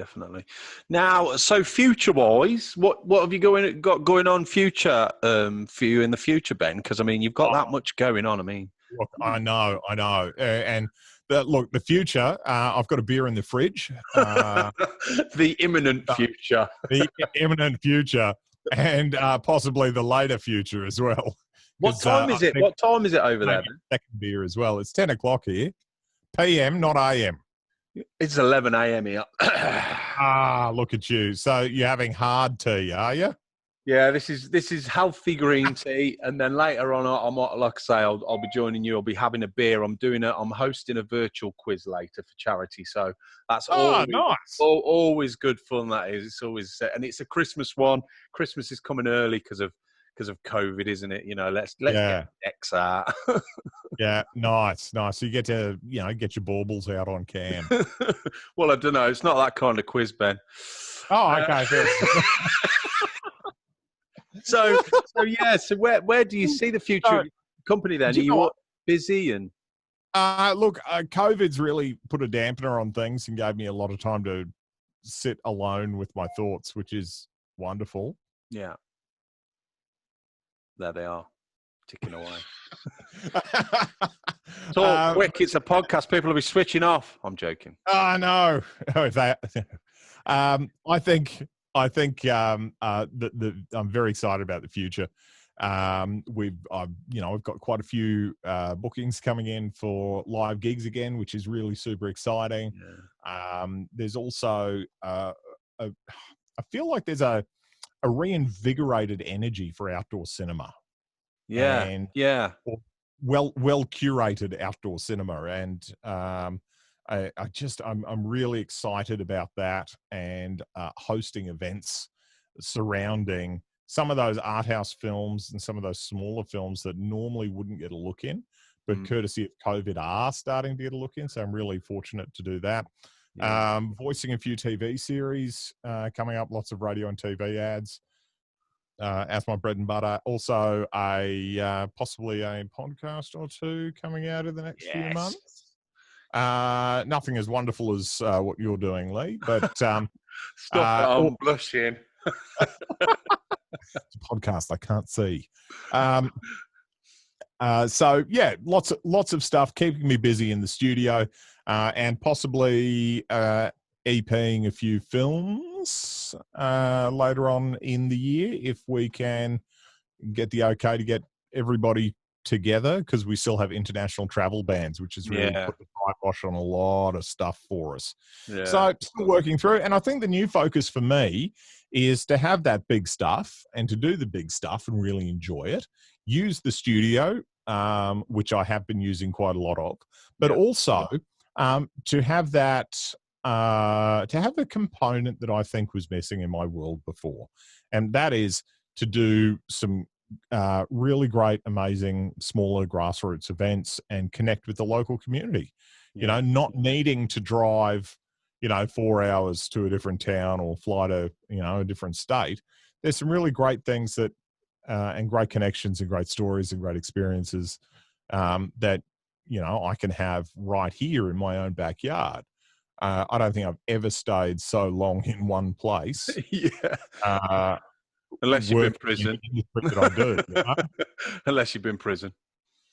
Now, so future-wise, what have you got going on future for you in the future, Ben? Because I mean, you've got that much going on. I mean, look, I know, and the future. I've got a beer in the fridge. The imminent future. The imminent future, and possibly the later future as well. What time is it? What time is it over there? Second beer as well. It's 10 o'clock here, PM, not AM. It's 11 a.m. here. Look at you. So you're having hard tea, are you? Yeah, this is healthy green tea, and then later on, I might, like I say, I'll be joining you. I'll be having a beer. I'm hosting a virtual quiz later for charity, so that's always good fun. That is, it's always, and it's a Christmas one. Christmas is coming early because of COVID, isn't it? Let's get X out. Yeah, nice. So you get to get your baubles out on cam. Well, I don't know. It's not that kind of quiz, Ben. Oh, okay. So where do you see the future of the company then? Are you busy and? Look, COVID's really put a dampener on things and gave me a lot of time to sit alone with my thoughts, which is wonderful. Yeah. There they are, ticking away. Talk quick, it's a podcast. People will be switching off. I'm joking. Oh, no. I think that I'm very excited about the future. I've got quite a few bookings coming in for live gigs again, which is really super exciting. Yeah. There's also I feel like there's a reinvigorated energy for outdoor cinema. Yeah, and well curated outdoor cinema, and I'm really excited about that, and hosting events surrounding some of those art house films and some of those smaller films that normally wouldn't get a look in, but courtesy of COVID are starting to get a look in. So I'm really fortunate to do that. Yeah. Voicing a few TV series coming up, lots of radio and TV ads as my bread and butter. Also, possibly a podcast or two coming out in the next few months. Nothing as wonderful as what you're doing, Lee. But Stop it, I'm blushing. It's a podcast, I can't see. So yeah, lots of stuff keeping me busy in the studio, and possibly EPing a few films later on in the year if we can get the okay to get everybody together, because we still have international travel bans, which has really put the kibosh on a lot of stuff for us. Yeah. So still working through, and I think the new focus for me is to have that big stuff and to do the big stuff and really enjoy it. Use the studio, which I have been using quite a lot of, but also to have that, to have the component that I think was missing in my world before, and that is to do some really great, amazing, smaller grassroots events and connect with the local community. You know, not needing to drive, 4 hours to a different town or fly to, a different state. There's some really great things that, and great connections and great stories and great experiences that, I can have right here in my own backyard. I don't think I've ever stayed so long in one place. Unless you've been in prison. That I do, Unless you've been in prison.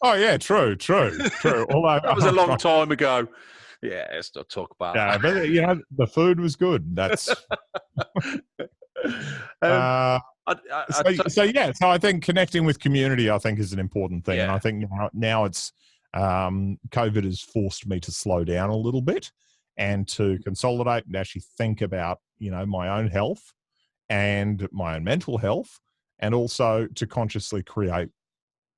Oh yeah, true. Although that was a long time ago. Yeah, let's not talk about that. But the food was good. That's so I think connecting with community, I think, is an important thing. And I think now it's COVID has forced me to slow down a little bit and to consolidate and actually think about, my own health and my own mental health, and also to consciously create,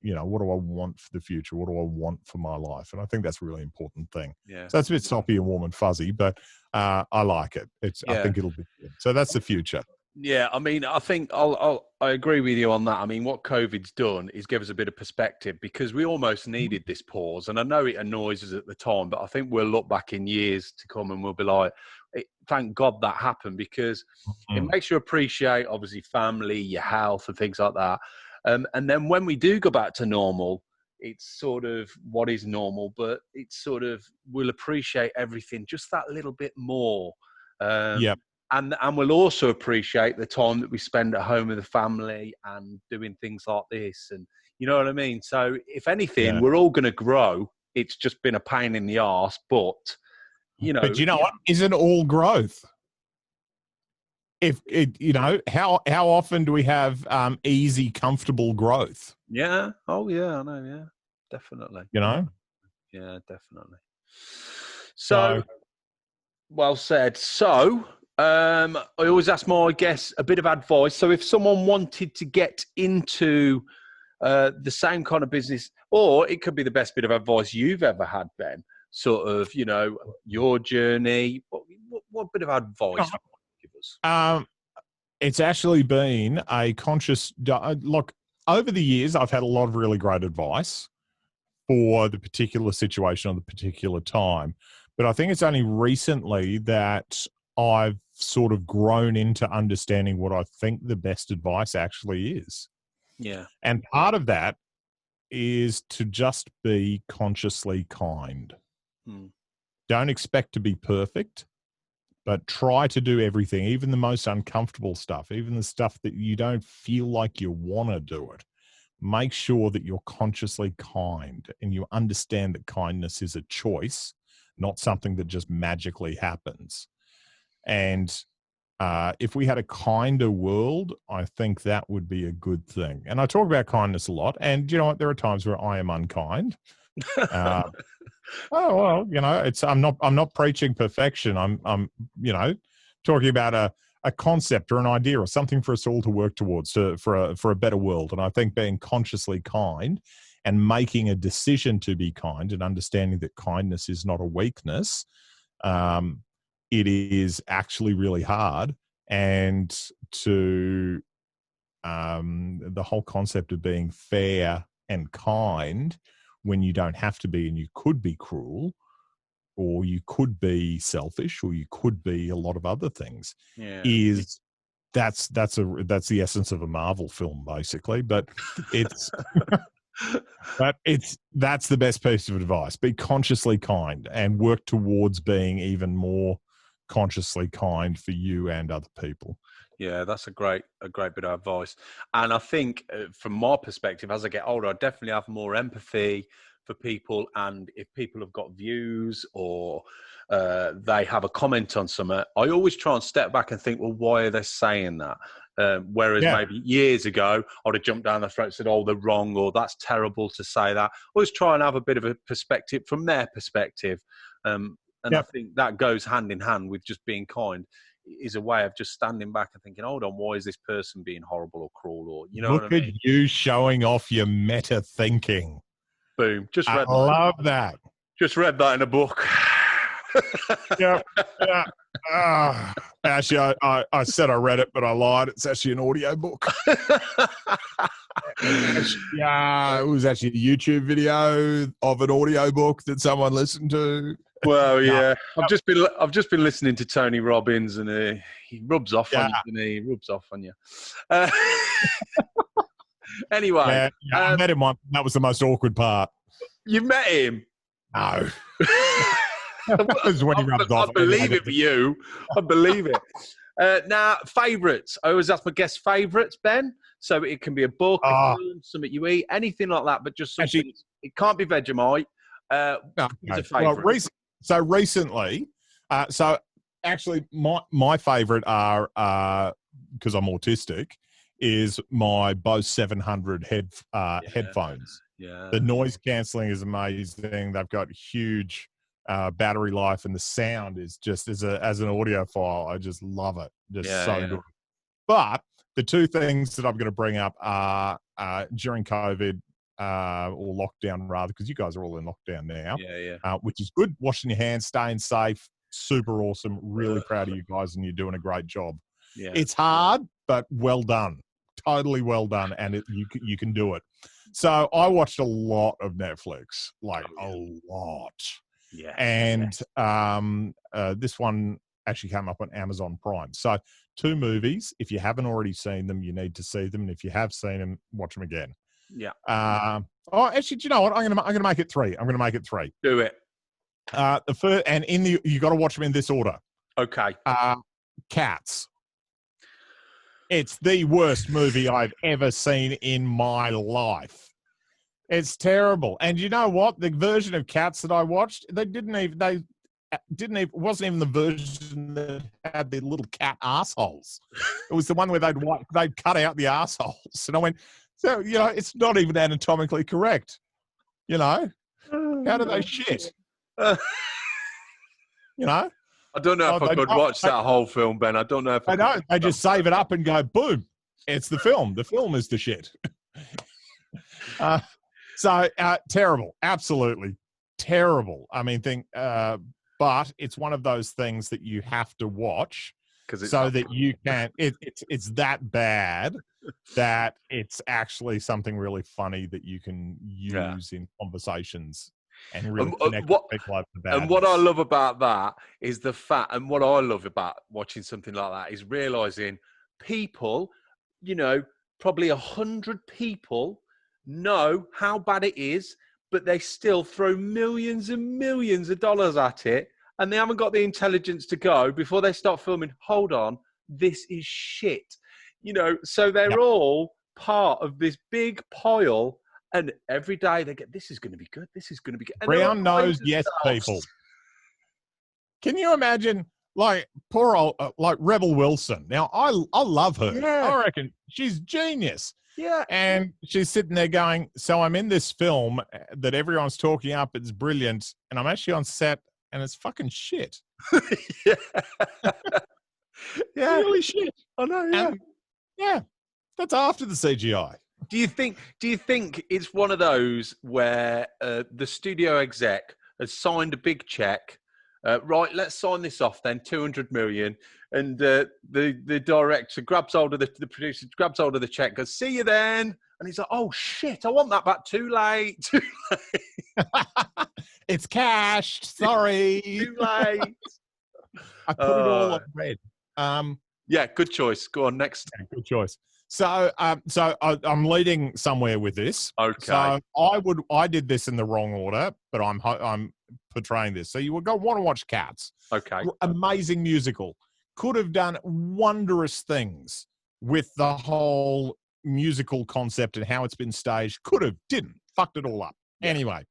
what do I want for the future? What do I want for my life? And I think that's a really important thing. Yeah. So that's a bit soppy and warm and fuzzy, but I like it. I think it'll be good. So that's the future. Yeah, I mean, I think I agree with you on that. I mean, what COVID's done is give us a bit of perspective, because we almost needed this pause. And I know it annoys us at the time, but I think we'll look back in years to come and we'll be like, thank God that happened, because it makes you appreciate, obviously, family, your health and things like that. And then when we do go back to normal, it's sort of what is normal, but it's sort of, we'll appreciate everything just that little bit more. And we'll also appreciate the time that we spend at home with the family and doing things like this. And you know what I mean? So if anything, we're all going to grow. It's just been a pain in the arse, but, But you know what? Isn't all growth? If it, how often do we have easy, comfortable growth? Yeah. Oh, yeah. I know. Yeah, definitely. Yeah, definitely. So, well said. So, I always ask my guests a bit of advice. So if someone wanted to get into the same kind of business, or it could be the best bit of advice you've ever had, Ben, sort of, your journey, what bit of advice would you give us? It's actually been a conscious look. Over the years, I've had a lot of really great advice for the particular situation or the particular time. But I think it's only recently that I've sort of grown into understanding what I think the best advice actually is. Yeah. And part of that is to just be consciously kind. Don't expect to be perfect, but try to do everything, even the most uncomfortable stuff, even the stuff that you don't feel like you want to do it. Make sure that you're consciously kind and you understand that kindness is a choice, not something that just magically happens. And if we had a kinder world, I think that would be a good thing. And I talk about kindness a lot. And you know what? There are times where I am unkind. I'm not preaching perfection. I'm talking about a concept or an idea or something for us all to work towards for a better world. And I think being consciously kind and making a decision to be kind and understanding that kindness is not a weakness, it is actually really hard. And to the whole concept of being fair and kind when you don't have to be, and you could be cruel, or you could be selfish, or you could be a lot of other things. That's the essence of a Marvel film, basically. But it's But that's the best piece of advice. Be consciously kind and work towards being even more consciously kind for you and other people. Yeah, that's a great bit of advice. And I think from my perspective, as I get older, I definitely have more empathy for people. And if people have got views or they have a comment on something, I always try and step back and think, well, why are they saying that? Whereas maybe years ago, I'd have jumped down their throat and said, oh, they're wrong, or that's terrible to say that. Always try and have a bit of a perspective from their perspective. And I think that goes hand in hand with just being kind, is a way of just standing back and thinking, hold on, why is this person being horrible or cruel? Or, you know, look what I mean? at you showing off your meta thinking. Boom. Just read I love that. Just read that in a book. Yeah. Actually, I said I read it, but I lied. It's actually an audio book. It was actually a YouTube video of an audio book that someone listened to. Well, yeah, I've just been listening to Tony Robbins, and he rubs off on you. He rubs off on you. Anyway, I met him once. That was the most awkward part. You met him? No. When he rubs off. I believe it for you. I believe it. Now, favourites. I always ask my guests favourites, Ben. So it can be a book, a film, something you eat, anything like that. But just something. Actually, it can't be Vegemite. Who's a favourite? Well, so recently, actually, my favourite are because I'm autistic, is my Bose 700 headphones. Yeah, the noise cancelling is amazing. They've got huge battery life, and the sound is just as an audiophile, I just love it. Good. But the two things that I'm going to bring up are during COVID. Or lockdown rather, because you guys are all in lockdown now. Which is good. Washing your hands, staying safe, super awesome. Really proud of you guys, and you're doing a great job. Yeah, it's hard, but well done. Totally well done, and you can do it. So I watched a lot of Netflix, a lot. Yeah, and this one actually came up on Amazon Prime. So 2 movies. If you haven't already seen them, you need to see them, and if you have seen them, watch them again. Yeah. Actually, do you know what? I'm gonna make it 3. I'm gonna make it 3. Do it. The first, and you got to watch them in this order. Okay. Cats. It's the worst movie I've ever seen in my life. It's terrible. And you know what? The version of Cats that I watched, it wasn't even the version that had the little cat assholes. It was the one where they'd cut out the assholes. And I went, so, it's not even anatomically correct. How do they shit? I don't know if I could watch that whole film, Ben. I don't know if I know. They just save it up and go, boom. It's the film. The film is the shit. Terrible. Absolutely terrible. I mean, but it's one of those things that you have to watch so that you can. It's that bad that it's actually something really funny that you can use in conversations and really connect with people over the badness. And what I love about that is the fact, and what I love about watching something like that is realizing people, probably 100 people know how bad it is, but they still throw millions and millions of dollars at it, and they haven't got the intelligence to go before they start filming, hold on, this is shit. So they're all part of this big pile, and every day they get, this is going to be good, this is going to be good. Brown nose, yes, people. Can you imagine, poor old, Rebel Wilson? Now, I love her. Yeah. I reckon she's genius. Yeah. And she's sitting there going, so I'm in this film that everyone's talking up, it's brilliant, and I'm actually on set, and it's fucking shit. Yeah. Yeah. Really shit. I know, yeah. Yeah, that's after the CGI. Do you think it's one of those where the studio exec has signed a big check? Right, let's sign this off then, 200 million. And the director grabs hold of the producer, grabs hold of the check, goes, see you then. And he's like, oh shit, I want that back. Too late. It's cashed. Sorry. Too late. I put it all on red. Yeah, good choice. Go on, next. Yeah, good choice. So I'm leading somewhere with this. Okay. So I did this in the wrong order, but I'm portraying this. So you would want to watch Cats. Okay. Amazing musical. Could have done wondrous things with the whole musical concept and how it's been staged. Could have, didn't. Fucked it all up. Yeah. Anyway,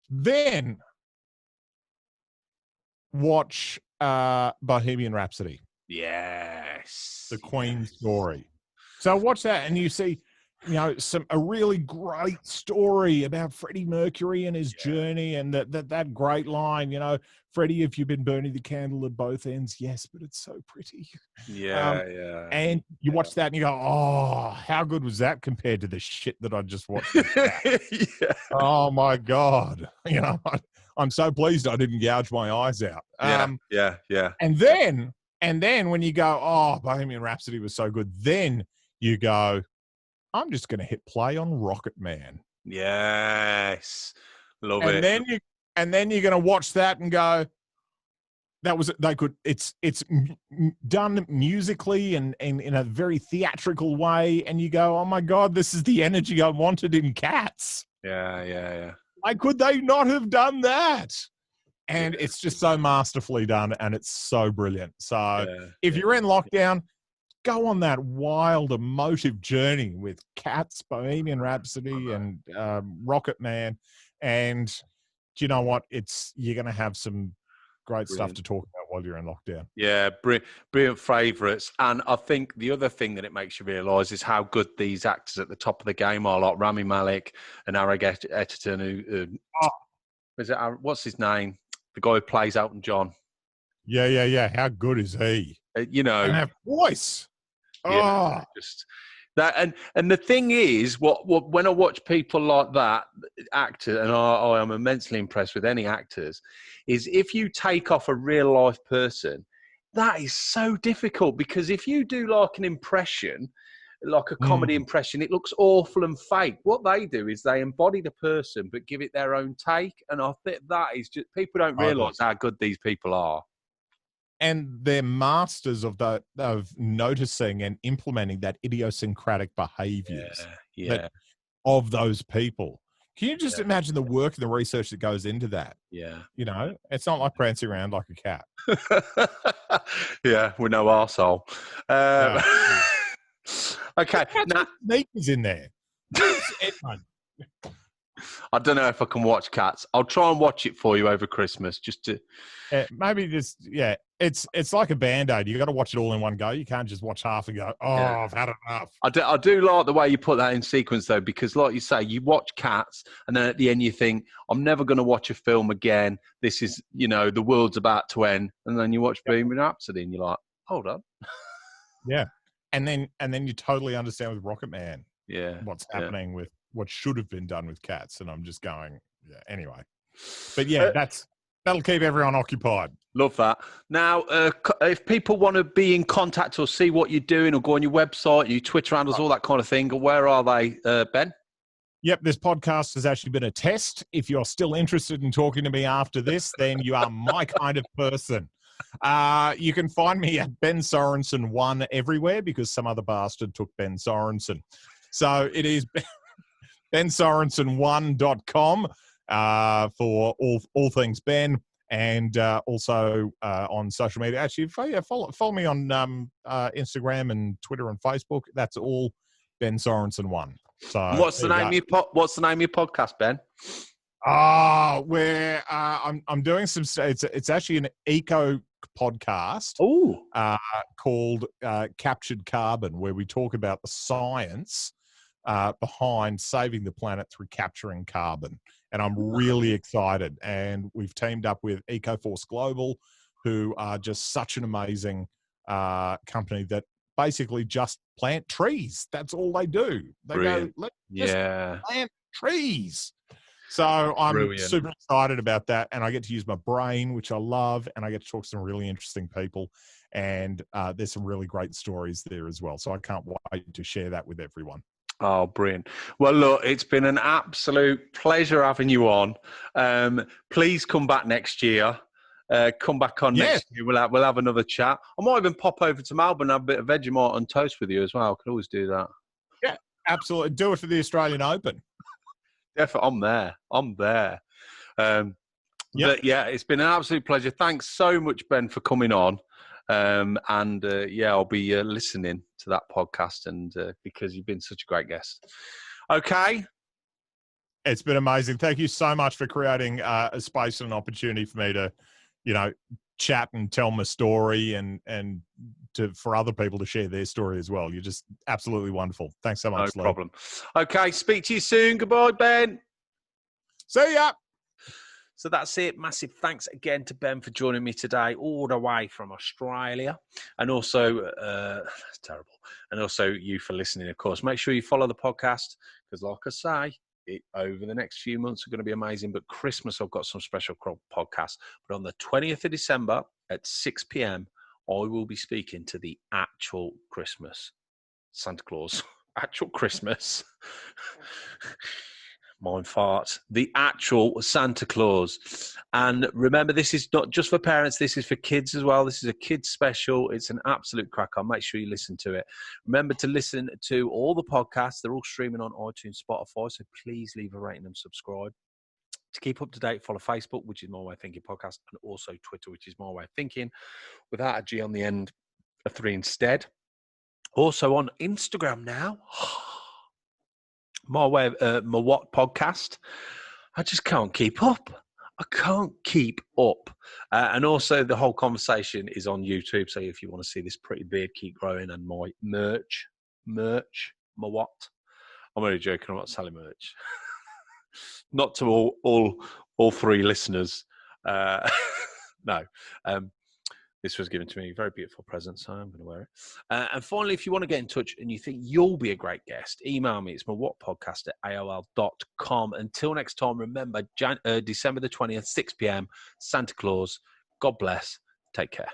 then watch Bohemian Rhapsody. Yes. The Queen story. So watch that and you see, a really great story about Freddie Mercury and his journey, and that great line, Freddie, if you've been burning the candle at both ends, yes, but it's so pretty. Yeah. And you watch that and you go, oh, how good was that compared to the shit that I just watched? Yeah. Oh my God. I'm so pleased I didn't gouge my eyes out. Yeah. And then when you go, oh, Bohemian Rhapsody was so good, then you go, I'm just going to hit play on Rocket Man. Yes. Love it. And then you're going to watch that and go, it's done musically and in a very theatrical way. And you go, oh my God, this is the energy I wanted in Cats. Yeah. Why could they not have done that? And it's just so masterfully done, and it's so brilliant. So if you're in lockdown, go on that wild, emotive journey with Cats, Bohemian Rhapsody, and Rocket Man. And do you know what? You're going to have some great stuff to talk about while you're in lockdown. Yeah, brilliant favourites. And I think the other thing that it makes you realise is how good these actors at the top of the game are, like Rami Malek and Eric Etterton, what's his name? The guy who plays Elton John. Yeah. How good is he? And that voice. Yeah, just that. And the thing is, when I watch people like that, actor, and I am immensely impressed with any actors, is if you take off a real life person, that is so difficult, because if you do like an impression, like a comedy impression, it looks awful and fake. What they do is they embody the person but give it their own take, and I think that is just, people don't realise how good these people are. And they're masters of noticing and implementing that idiosyncratic behaviours of those people. Can you just imagine the work and the research that goes into that? Yeah. It's not like prancing around like a cat. Yeah, we're no arsehole. Okay. Now, sneakers in there. I don't know if I can watch Cats. I'll try and watch it for you over Christmas, just to maybe just It's like a Band-Aid. You got to watch it all in one go. You can't just watch half and go, I've had enough. I do like the way you put that in sequence, though, because like you say, you watch Cats and then at the end you think, I'm never going to watch a film again. This is, the world's about to end. And then you watch Bohemian Rhapsody and you're like, hold up. Yeah. And then you totally understand with Rocket Man what's happening with what should have been done with Cats. And I'm just going, anyway. But that'll keep everyone occupied. Love that. Now, if people want to be in contact or see what you're doing or go on your website, your Twitter handles, all that kind of thing, where are they, Ben? Yep, this podcast has actually been a test. If you're still interested in talking to me after this, then you are my kind of person. You can find me at Ben Sorensen 1 everywhere, because some other bastard took Ben Sorensen. So it is bensorensen1.com for all things Ben. And also on social media. Actually, follow me on Instagram and Twitter and Facebook. That's all Ben Sorensen 1. So what's the name of your podcast, Ben? Where I'm doing some. It's actually an eco podcast. Called Captured Carbon, where we talk about the science behind saving the planet through capturing carbon. And I'm really excited. And we've teamed up with EcoForce Global, who are just such an amazing company that basically just plant trees. That's all they do. They go, let's just plant trees. So I'm super excited about that. And I get to use my brain, which I love. And I get to talk to some really interesting people. And there's some really great stories there as well. So I can't wait to share that with everyone. Oh, brilliant. Well, look, it's been an absolute pleasure having you on. Please come back next year. come back on next year. We'll have another chat. I might even pop over to Melbourne and have a bit of Vegemite on toast with you as well. I could always do that. Yeah, absolutely. Do it for the Australian Open. Definitely, I'm there. But yeah, it's been an absolute pleasure. Thanks so much, Ben, for coming on. I'll be listening to that podcast and because you've been such a great guest. Okay. It's been amazing. Thank you so much for creating a space and an opportunity for me to, chat and tell my story and for other people to share their story as well. You're just absolutely wonderful. Thanks so much. No problem. Okay. Speak to you soon. Goodbye, Ben. See ya. So that's it. Massive thanks again to Ben for joining me today, all the way from Australia. And also, that's terrible. And also you for listening, of course. Make sure you follow the podcast because, like I say, over the next few months are going to be amazing. But Christmas, I've got some special podcasts. But on the 20th of December at 6 p.m., I will be speaking to the actual Christmas Santa Claus. Actual Christmas. Mind fart. The actual Santa Claus. And remember, this is not just for parents. This is for kids as well. This is a kids special. It's an absolute cracker. Make sure you listen to it. Remember to listen to all the podcasts. They're all streaming on iTunes, Spotify. So please leave a rating and subscribe. To keep up to date, follow Facebook, which is My Way of Thinking Podcast, and also Twitter, which is My Way of Thinking, without a G on the end, a 3 instead. Also on Instagram now. MWOT podcast. I just can't keep up. I can't keep up. And also the whole conversation is on YouTube. So if you want to see this pretty beard keep growing and my merch, MWOT. I'm only joking. I'm not selling merch. Not to all 3 listeners. No. This was given to me. A very beautiful present, so I'm going to wear it. And finally, if you want to get in touch and you think you'll be a great guest, email me. It's mywhatpodcast@aol.com. Until next time, remember, December the 20th, 6 p.m., Santa Claus. God bless. Take care.